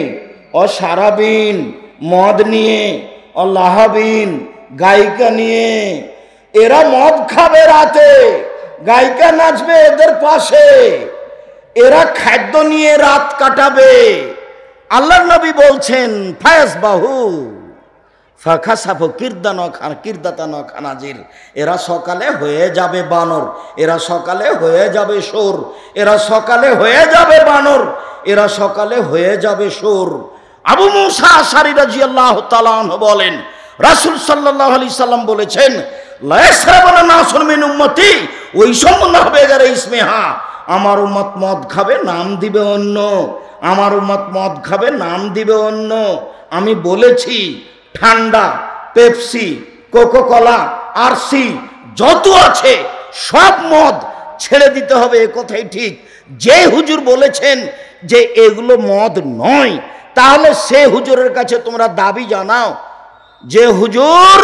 অসারাবিন, মদ নিয়ে, অলাহাবিন, গায়িকা নিয়ে। এরা মদ খাবে রাতে, গায়িকা নাচবে এদের পাশে, এরা খাদ্য নিয়ে রাত কাটাবে। আল্লাহর নবী বলছেন ফায়াস বাহু ফাখাসাফু কিরদাতান খানাজির, এরা সকালে হয়ে যাবে বানর, এরা সকালে হয়ে যাবে সোর, এরা সকালে হয়ে যাবে বানর, এরা সকালে হয়ে যাবে সোর। আবু মুসা আশআরী রাদিয়াল্লাহু তাআলা আনহু বলেন রাসূল সাল্লাল্লাহু আলাইহি সাল্লাম বলেছেন লা ইয়াশরাবুনা নাসুন মিন উম্মতি, ওই সম্বন্ধ হবে যারা ইসমিহা, আমার উম্মত মদ খাবে নাম দিবে অন্য, আমার উম্মত মদ খাবে নাম দিবে অন্য। আমি বলেছি ঠান্ডা, পেপসি, কোকোকলা, আরসি যত আছে সব মদ ছেড়ে দিতে হবে, এ কথাই ঠিক। যে হুজুর বলেছেন যে এগুলো মদ নয়, তাহলে সে হুজুরের কাছে তোমরা দাবি জানাও যে হুজুর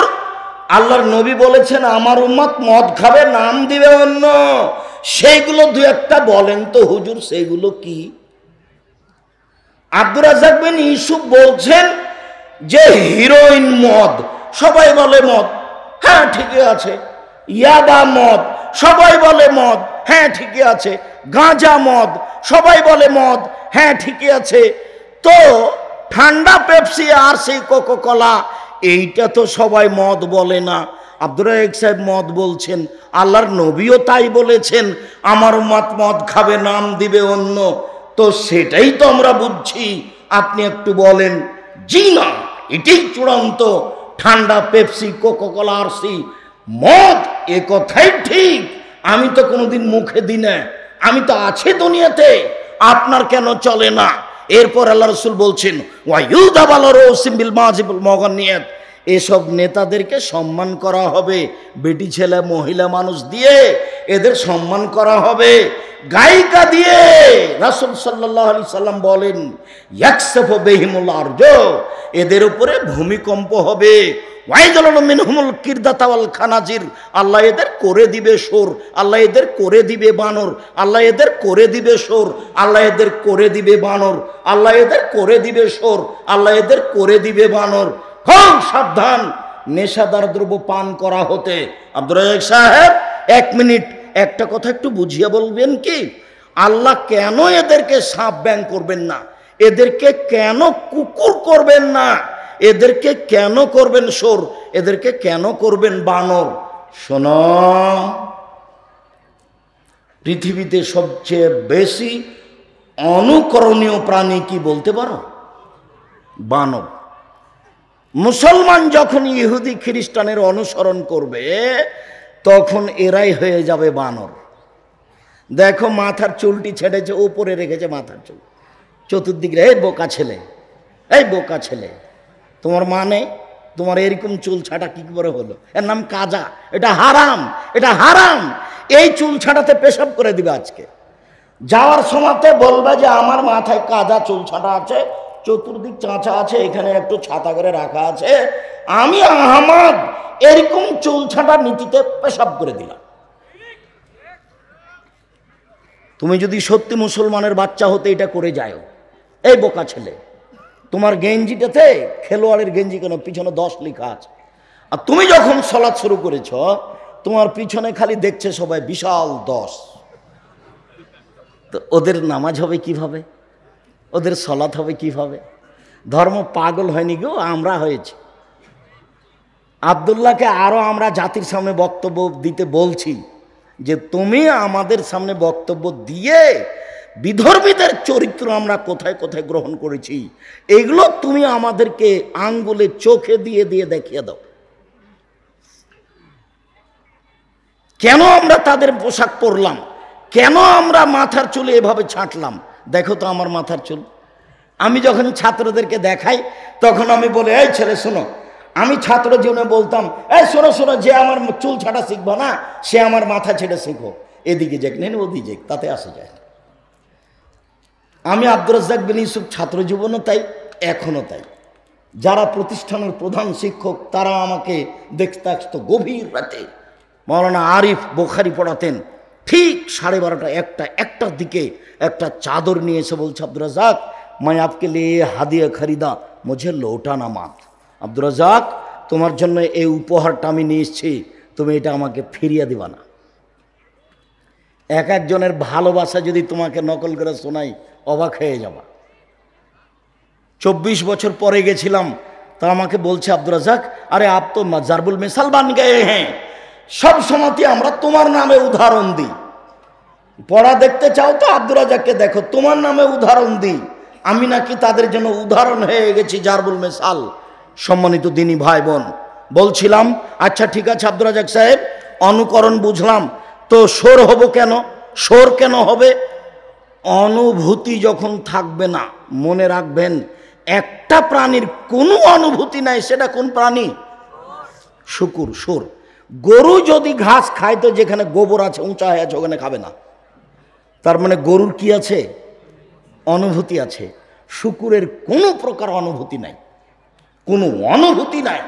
আল্লাহর নবী বলেছেন আমার উম্মত মদ খাবে নাম দিবে অন্য, সেইগুলো দু একটা বলেন তো হুজুর, সেইগুলো কি? আব্দুর রাজ্জাক বিন ইউসুফ বলছেন যে হিরোইন মদ, সবাই বলে মদ, হ্যাঁ ঠিকই আছে। ইয়াবা মদ, সবাই বলে মদ, হ্যাঁ ঠিকই আছে। গাঁজা মদ, সবাই বলে মদ, হ্যাঁ ঠিকই আছে। তো ঠান্ডা, পেপসি আর সেই কোকোকলা, এইটা তো সবাই মদ বলে না। আব্দুর রাজ্জাক সাহেব মদ বলছেন, আল্লাহর নবীও তাই বলেছেন আমার উম্মত মদ খাবে নাম দিবে অন্য, তো সেটাই তো আমরা বুঝছি। আপনি একটু বলেন। জি না, এটাই চূড়ান্ত। ঠান্ডা, পেপসি, কোকোকলা, আরসি মদ, এ কথাই ঠিক। আমি তো কোনোদিন মুখে দিই না, আমি তো আছি দুনিয়াতে, আপনার কেন চলে না? এরপর আল্লাহ রাসূল বলছেন এসব নেতাদেরকে সম্মান করা হবে, বেটি ছেলে মহিলা মানুষ দিয়ে এদের সম্মান করা হবে, গায়িকা দিয়ে। রাসূল সাল্লাল্লাহু আলাইহি সাল্লাম বলেন ইয়াকসাফু বিহিমুল আরজ, এদের উপরে ভূমিকম্প হবে। ওয়াইজালু মিনহুমুল কিরদাতা ওয়াল খানাজির, আল্লাহ এদের করে দিবে সোর, আল্লাহ এদের করে দিবে বানর, আল্লাহ এদের করে দিবে সোর, আল্লাহ এদের করে দিবে বানর, আল্লাহ এদের করে দিবে সোর, আল্লাহ এদের করে দিবে বানর। খুব সাবধান নেশাদার দ্রব্য পান করা হতে। আব্দুর রাজ্জাক সাহেব এক মিনিট, একটা কথা একটু বুঝিয়ে বলবেন কি? আল্লাহ কেন এদেরকে সাপ ব্যাং করবেন না? এদেরকে কেন কুকুর করবেন না? এদেরকে কেন করবেন সোর? এদেরকে কেন করবেন বানর? শোনো, পৃথিবীতে সবচেয়ে বেশি অনুকরণীয় প্রাণী কি বলতে পারো? বানর। মুসলমান যখন ইহুদি খ্রিস্টানের অনুসরণ করবে তখন এরাই হয়ে যাবে বানর। দেখো মাথার চুলটি ছেড়েছে, উপরে রেখেছে মাথার চুল, চতুর্দিকে এই বোকা ছেলে, এই বোকা ছেলে, তোমার মানে তোমার এরকম চুল ছাটা কি করে হলো? এর নাম কাজা, এটা হারাম, এটা হারাম। এই চুল ছাটাতে পেশাব করে দিবে আজকে। যাওয়ার সময়তে বলবে যে আমার মাথায় কাজা চুল ছাটা আছে, চতুর্দিক চাঁচা আছে, এখানে একটু ছাতা করে রাখা আছে, আমি আহমদ এরকম চুল ছাটা নীতিতে পেশাব করে দিলাম। তুমি যদি সত্যি মুসলমানের বাচ্চা হতে এটা করে যাও, এই বোকা ছেলে, তোমার গেঞ্জিটাতে খেলোয়াড়ের গেঞ্জি কেন পিছনে 10 লেখা আছে, আর তুমি যখন সালাত শুরু করেছ তোমার পিছনে খালি দেখছে সবাই বিশাল 10, তো ওদের নামাজ হবে কিভাবে? ওদের সালাত হবে কিভাবে? ধর্ম পাগল হয়নি গো, আমরা হয়েছি। আব্দুল্লাহকে আরো আমরা জাতির সামনে বক্তব্য দিতে বলছি যে তুমি আমাদের সামনে বক্তব্য দিয়ে বিধর্মীদের চরিত্র আমরা কোথায় কোথায় গ্রহণ করেছি এগুলো তুমি আমাদেরকে আঙ্গুলে চোখে দিয়ে দিয়ে দেখিয়ে দাও। কেন আমরা তাদের পোশাক পরলাম? কেন আমরা মাথার চুলে এভাবে ছাঁটলাম? দেখো তো আমার মাথার চুল। আমি যখন ছাত্রদেরকে দেখাই তখন আমি বলি, এই ছেলে শোনো, আমি ছাত্র জীবনে বলতাম, এই শোনো শোনো, যে আমার চুল ছাটা শিখবো না সে আমার মাথা ছেড়ে শিখো, এদিকে যাক নেন ওদিকে যাক, তাতে আসে যায়। আমি আব্দুর রাজ্জাক বিন ইউসুফ ছাত্র জীবনও তাই, এখনও তাই। যারা প্রতিষ্ঠানের প্রধান শিক্ষক তারা আমাকে দেখতে আসতো গভীর রাতে, মৌলানা আরিফ বুখারী পড়াতেন। ঠিক 12:30 একটার দিকে একটা চাদর নিয়ে এসে বলছে, আব্দুর রাজ্জাক मैं आपके लिए হাদিয়া খরিদা, মুঝে লৌটানা মাত। আব্দুর রাজ্জাক তোমার জন্য এই উপহারটা আমি নিয়ে এসেছি, তুমি এটা আমাকে ফিরিয়ে দিবা না। এক একজনের ভালোবাসা যদি তোমাকে নকল করে শোনাই অবাক হয়ে যাবা। 24 বছর পরে গেছিলাম, তা আমাকে বলছে আব্দুর রাজ্জাক আরে আপ তো জারবুল মিসাল বান গয়ে হ্যাঁ, সব সময়তে আমরা তোমার নামে উদাহরণ দিই। পড়া দেখতে চাও তো আব্দুর রাজ্জাককে দেখো, তোমার নামে উদাহরণ দিই। আমি নাকি তাদের জন্য উদাহরণ হয়ে গেছি, জারবুল মিসাল। সম্মানিত দিনী ভাই বোন, বলছিলাম আচ্ছা ঠিক আছে আব্দুর রাজ্জাক সাহেব, অনুকরণ বুঝলাম, তো শোর হব কেন? শোর কেন হবে? অনুভূতি যখন থাকবে না, মনে রাখবেন একটা প্রাণীর কোনো অনুভূতি নাই, সেটা কোন প্রাণী? শুকুর, শোর। গরু যদি ঘাস খায় তো যেখানে গোবর আছে, উঁচা হয়ে আছে, ওখানে খাবে না। তার মানে গরুর কি আছে? অনুভূতি আছে। শুকুরের কোনো প্রকার অনুভূতি নাই, কোনো অনুভূতি নাই।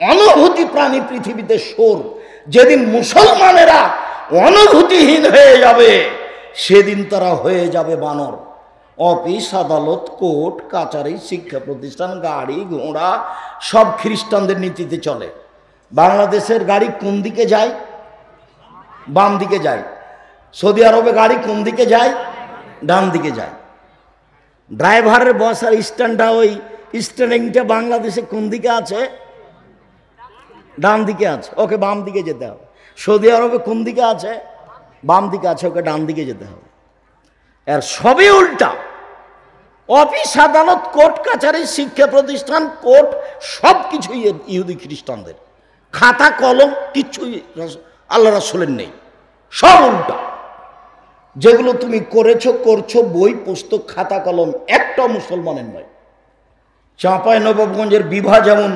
অনুভূতি প্রাণী পৃথিবীতে শোর। যেদিন মুসলমানেরা অনুভূতিহীন হয়ে যাবে, সেদিন তারা হয়ে যাবে বানর। অফিস, আদালত, কোর্ট কাচারি, শিক্ষা প্রতিষ্ঠান, গাড়ি ঘোড়া সব খ্রিস্টানদের নীতিতে চলে। বাংলাদেশের গাড়ি কোন দিকে যায়? বাম দিকে যায়। সৌদি আরবে গাড়ি কোন দিকে যায়? ডান দিকে যায়। ড্রাইভারের বসার স্ট্যান্ডটা, ওই স্টিয়ারিংটা বাংলাদেশে কোন দিকে আছে? ডান দিকে আছে, ওকে বাম দিকে যেতে হবে। সৌদি আরবে কোন দিকে আছে? বাম দিকে আছে, ওকে ডান দিকে যেতে হবে। আর সবই উল্টা। অফিস, আদালত, কোর্ট কাছারি, শিক্ষা প্রতিষ্ঠান, কোর্ট সব কিছুই ইহুদি খ্রিস্টানদের। খাতা কলম কিচ্ছুই আল্লাহ রাসূলের নেই, সব উল্টা। যেগুলো তুমি করেছো করছো, বই পুস্তক খাতা কলম একটাও মুসলমানের নয়। চাঁপাইনবাবগঞ্জের বিবাহ যেমন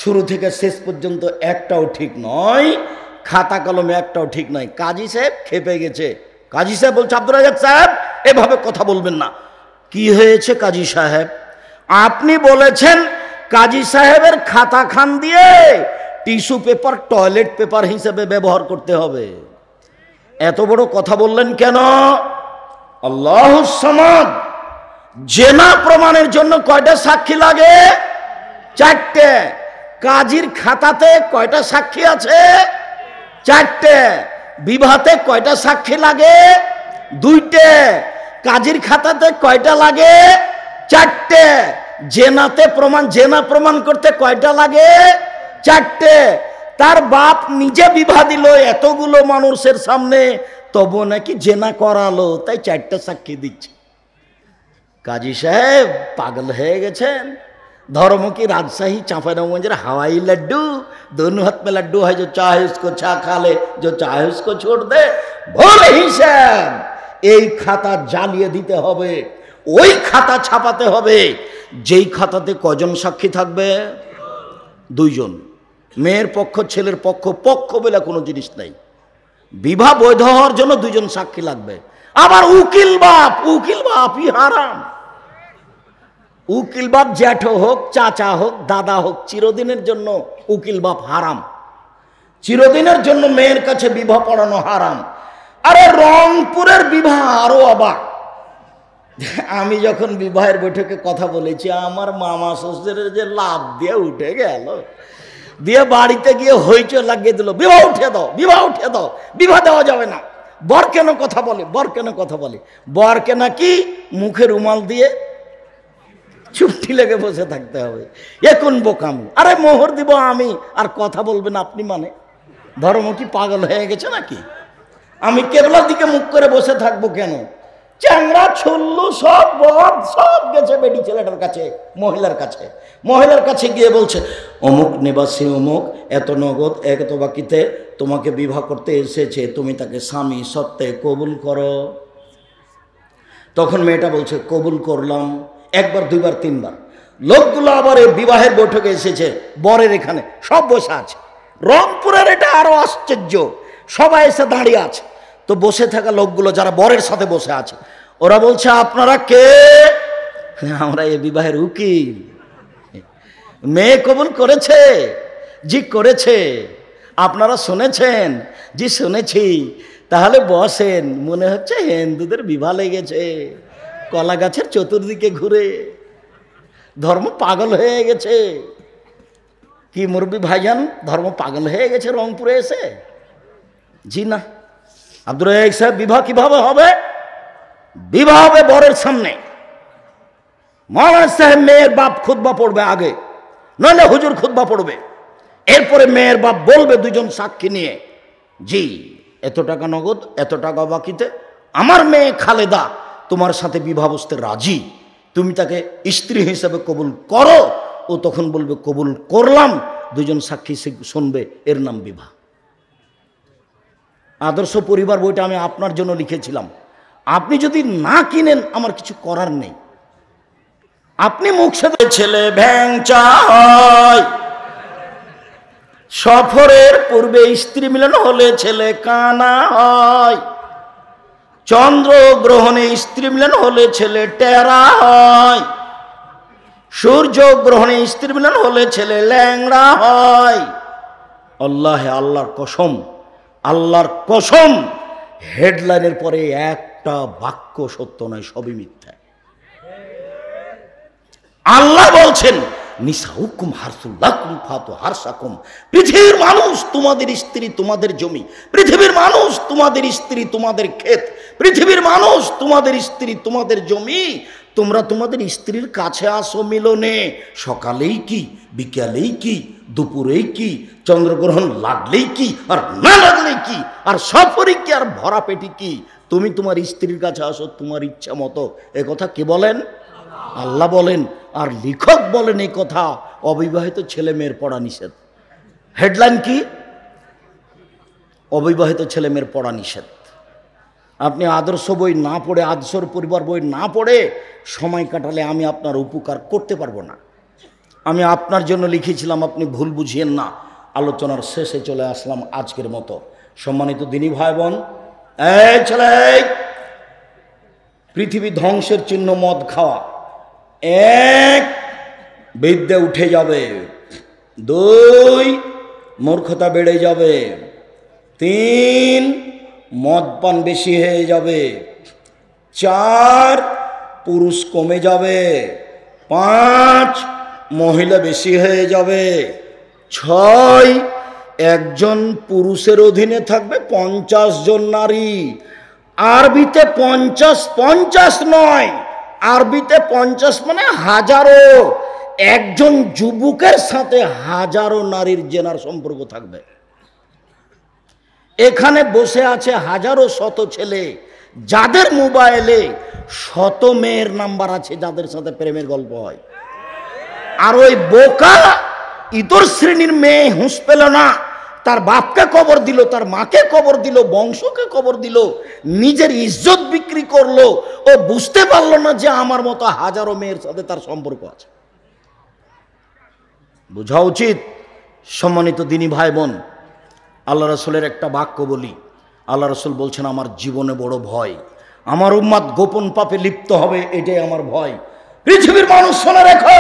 শুরু থেকে শেষ পর্যন্ত একটাও ঠিক নয়, খাতা কলমে একটাও ঠিক নয়। কাজী সাহেব খেপে গেছে। কাজী সাহেব বলছে আব্দুর রাজ্জাক সাহেব এভাবে কথা বলবেন না। কি হয়েছে কাজী সাহেব? আপনি বলেছেন কাজী সাহেবের খাতা খান দিয়ে টিস্যু পেপার টয়লেট পেপার হিসেবে ব্যবহার করতে হবে। এত বড় কথা বললেন কেন? আল্লাহুস সামাদ। জেনা প্রমাণের জন্য কয়টা সাক্ষী লাগে? 4টে। কাজীর খাতাতে কয়টা সাক্ষী আছে? 4টে। বিবাহতে কয়টা সাক্ষী লাগে? 2টে। কাজীর খাতাতে কয়টা লাগে? 4টে। জেনাতে প্রমাণ, জেনা প্রমাণ করতে কয়টা লাগে? 4টে। তার বাপ নিজে বিবাহ দিল এতগুলো মানুষের সামনে, তবু নাকি জেনা করালো, তাই 4টে সাক্ষী দিচ্ছে। কাজী সাহেব পাগল হয়ে গেছেন। धर्म की राजशाही चांपाइनबाबगंज हवाई लड्डू, दोनों हाथ में लड्डू है, जो चाहे उसको चा खा ले, जो चाहे उसको छोड़ दे। भूल हिसाब এই খাতা জ্বালিয়ে দিতে হবে, ওই খাতা ছাপাতে হবে যেই খাতাতে কজন সাক্ষী থাকবে? 2 জন। মেয়ের পক্ষ ছেলের পক্ষ, পক্ষ বলে কোনো জিনিস নাই। বিবাহ বৈধ হওয়ার জন্য 2 জন সাক্ষী লাগবে। আবার উকিল বাপই হারাম। উকিল বাপ জ্যাঠো হোক, চাচা হোক, দাদা হোক, চিরদিনের জন্য উকিল বাপ হারাম। চিরদিনের জন্য মেয়ের কাছে বিবাহ পড়ানো হারাম। আরে রংপুরের বিবাহ আরো অবাক। আমি যখন বিবাহের বৈঠকে কথা বলেছি, আমার মামা শ্বশুরের যে লাভ দিয়ে উঠে গেল, দিয়ে বাড়িতে গিয়ে হইচই লাগিয়ে দিল, বিবাহ উঠে দাও, বিবাহ উঠে দাও, বিবাহ দেওয়া যাবে না। বর কেন কথা বলে, বর কেন কথা বলে, বরকে নাকি মুখে রুমাল দিয়ে চুপটি লেগে বসে থাকতে হবে। এ কোন বোকামি? আরে মোহর দিব আমি, আর কথা বলবেন আপনি? মানে ধর্ম কি পাগল হয়ে গেছে নাকি? আমি কেবলার দিকে মুখ করে বসে থাকবো কেন? চ্যাংড়া ছুল্লু সব বদ সব গেছে বেটি ছেলেটার কাছে, মহিলার কাছে। মহিলার কাছে গিয়ে বলছে অমুক নিবাসী অমুক এত নগদ এত বাকিতে তোমাকে বিবাহ করতে এসেছে, তুমি তাকে স্বামী সত্ত্বে কবুল করো। তখন মেয়েটা বলছে কবুল করলাম। 1 বার 2 বার 3 বার। লোকগুলো আবার এই বিবাহের বৈঠকে এসেছে, বরের এখানে সব বসে আছে। রংপুরের এটা আরো আশ্চর্য, সবাই এসে দাঁড়িয়ে আছে। তো বসে থাকা লোকগুলো যারা বরের সাথে বসে আছে, ওরা বলছে আপনারা কে? আমরা এই বিবাহের উকিল। মেয়ে কবুল করেছে? জি করেছে। আপনারা শুনেছেন? জি শুনেছি। তাহলে বসেন, মনে হচ্ছে হিন্দুদের বিবাহ লেগেছে, কলা গাছের চতুর্দিকে ঘুরে ধর্ম পাগল হয়ে গেছে। কি মুরব্বী ভাইজান, ধর্ম পাগল হয়ে গেছে রংপুরে এসে? জি না। আব্দুর রাজ্জাক সাহেব বিবাহ কিভাবে হবে? বিবাহ হবে বরের সামনে। মাওলানা সাহেব মেয়ের বাপ খুতবা পড়বে আগে, নইলে হুজুর খুতবা পড়বে। এরপরে মেয়ের বাপ বলবে দুজন সাক্ষী নিয়ে, জি এত টাকা নগদ, এত টাকা বাকিতে আমার মেয়ে খালেদা তোমার সাথে বিবাহ বসতে রাজি, তুমি তাকে স্ত্রী হিসেবে কবুল করো। ও তখন বলবে কবুল করলাম, দুজন সাক্ষী শুনবে, এর নাম বিবাহ। আদর্শ পরিবার বইটা আমি আপনার জন্য লিখেছিলাম। আপনি যদি না কিনেন আমার কিছু করার নেই। আপনি মুখ সাথে ছেলে ভ্যাংচা হয়, সফরের পূর্বে স্ত্রী মিলন হলে ছেলে কানা হয়, চন্দ্র গ্রহণে স্ত্রী মিলন হলে ছেলে টেরা হয়, সূর্য গ্রহণে স্ত্রী মিলন হলে ছেলে ল্যাংড়া হয়। আল্লাহর কসম, আল্লাহর কসম, হেডলাইনের পরে একটা বাক্য সত্য নয়, সবই মিথ্যা। আল্লাহ বলছেন নিসাউকুম হারসুল লাকুম ফাতু হারসাকুম, পৃথিবীর মানুষ তোমাদের স্ত্রী তোমাদের জমি, পৃথিবীর মানুষ তোমাদের স্ত্রী তোমাদের ক্ষেত, পৃথিবীর মানুষ তোমাদের স্ত্রী তোমাদের জমি। তোমরা তোমাদের স্ত্রীর কাছে আসো মিলনে, সকালেই কি, বিকালেই কি, দুপুরেই কি, চন্দ্রগ্রহণ লাগলেই কি আর না লাগলেই কি, আর সফরে কি আর ভরা পেটি কি, তুমি তোমার স্ত্রীর কাছে আসো তোমার ইচ্ছা মতো। এ কথা কে বলেন? আল্লাহ বলেন। আর লেখক বলেন এই কথা অবিবাহিত ছেলে মেয়ের পড়া নিষেধ। হেডলাইন কি? অবিবাহিত ছেলে মেয়ের পড়া নিষেধ। আপনি আদর্শ বই না পড়ে, আদর্শ পরিবার বই না পড়ে সময় কাটালে আমি আপনার উপকার করতে পারবো না। আমি আপনার জন্য লিখেছিলাম, আপনি ভুল বুঝিয়েন না। আলোচনার শেষে চলে আসলাম আজকের মতো। সম্মানিত দিনী ভাই বোন, এই ছেলে, পৃথিবী ধ্বংসের চিহ্ন মদ খাওয়া। এক, বিদ্যে উঠে যাবে। দুই, মূর্খতা বেড়ে যাবে। তিন, মদ পান বেশি হয়ে যাবে। চার, পুরুষ কমে যাবে। পাঁচ, মহিলা বেশি হয়ে যাবে। ছয়, একজন পুরুষের অধীনে থাকবে 50 জন নারী। আরবিতে 50, 50 নয়, আরবিতে 50 মানে হাজারো। একজন যুবকের সাথে হাজারো নারীর জেনার সম্পর্ক থাকবে। এখানে বসে আছে হাজারো শত ছেলে, যাদের মোবাইলে শত মেয়ের নাম্বার আছে, যাদের সাথে প্রেমের গল্প হয়। আর ওই বোকা ইতর শ্রেণীর মেয়ে হুঁশ পেল না, তার বাপকে কবর দিল, তার মাকে কবর দিল, বংশকে কবর দিল, নিজের ইজ্জত বিক্রি করলো। ও বুঝতে পারলো না যে আমার মতো হাজারো মেয়ের সাথে তার সম্পর্ক আছে। বোঝা উচিত। সম্মানিত দিনী ভাই বোন, আল্লাহ রসুলের একটা বাক্য বলি। আল্লাহ রসুল বলছেন, আমার জীবনে বড় ভয়, আমার উম্মাত গোপন পাপে লিপ্ত হবে, এটাই আমার ভয়। পৃথিবীর মানুষ শুনে রেখো,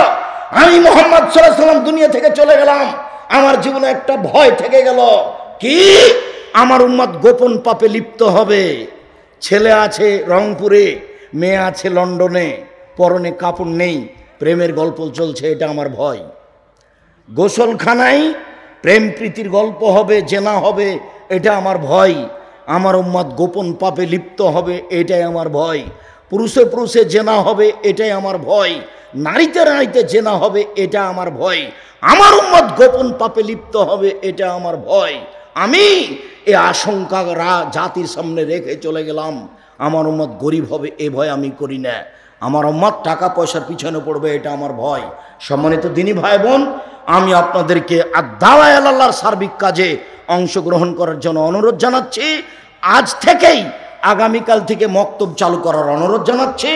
আমি মুহাম্মদ সাল্লাল্লাহু আলাইহি ওয়াসাল্লাম দুনিয়া থেকে চলে গেলাম, আমার জীবনে একটা ভয় থেকে গেল। কি? আমার উম্মাত গোপন পাপে লিপ্ত হবে। ছেলে আছে রংপুরে, মেয়ে আছে লন্ডনে, পরনে কাপড় নেই, প্রেমের গল্প চলছে, এটা আমার ভয়। গোসলখানায় প্রেম প্রীতির গল্প হবে, জেনা হবে, এটা আমার ভয়। আমার উম্মাত গোপন পাপে লিপ্ত হবে, এটাই আমার ভয়। পুরুষে পুরুষে জেনা হবে, এটাই আমার ভয়। নারীতে নারীতে জেনা হবে, এটা আমার ভয়। আমার উম্মত গোপন পাপে লিপ্ত হবে, এটা আমার ভয়। আমি এ আশঙ্কা জাতির সামনে রেখে চলে গেলাম। আমার উম্মত গরিব হবে, এ ভয় আমি করি না। আমার উম্মত টাকা পয়সার পিছনে পড়বে, এটা আমার ভয়। সম্মানিত দিনী ভাই বোন, আমি আপনাদেরকে আদ-দাওয়া ইলাল্লাহর সার্বিক কাজে অংশগ্রহণ করার জন্য অনুরোধ জানাচ্ছি। আজ থেকেই, আগামীকাল থেকে মক্তব চালু করার অনুরোধ জানাচ্ছি।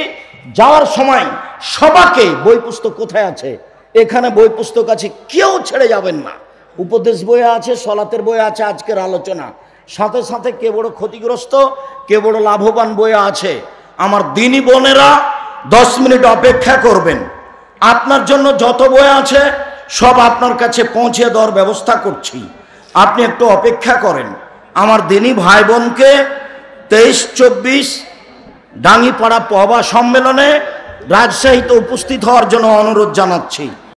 যাওয়ার সময় সবাকে, বই পুস্তক কোথায় আছে? এখানে বই পুস্তক আছে, কেউ ছেড়ে যাবেন না। উপদেশ বই আছে, সলাতের বই আছে, আজকের আলোচনা সাথে সাথে কে বড় ক্ষতিগ্রস্ত, কে বড় লাভবান বই আছে। আমার দিনী বোনেরা 10 মিনিট অপেক্ষা করবেন। আপনার জন্য যত বই আছে সব আপনার কাছে পৌঁছে দেওয়ার ব্যবস্থা করছি। আপনি একটু অপেক্ষা করেন। আমার দিনী ভাই বোনকে 23-24 ডাঙ্গিপাড়া পবা সম্মেলনে রাজশাহীতে উপস্থিত হওয়ার জন্য অনুরোধ জানাচ্ছি।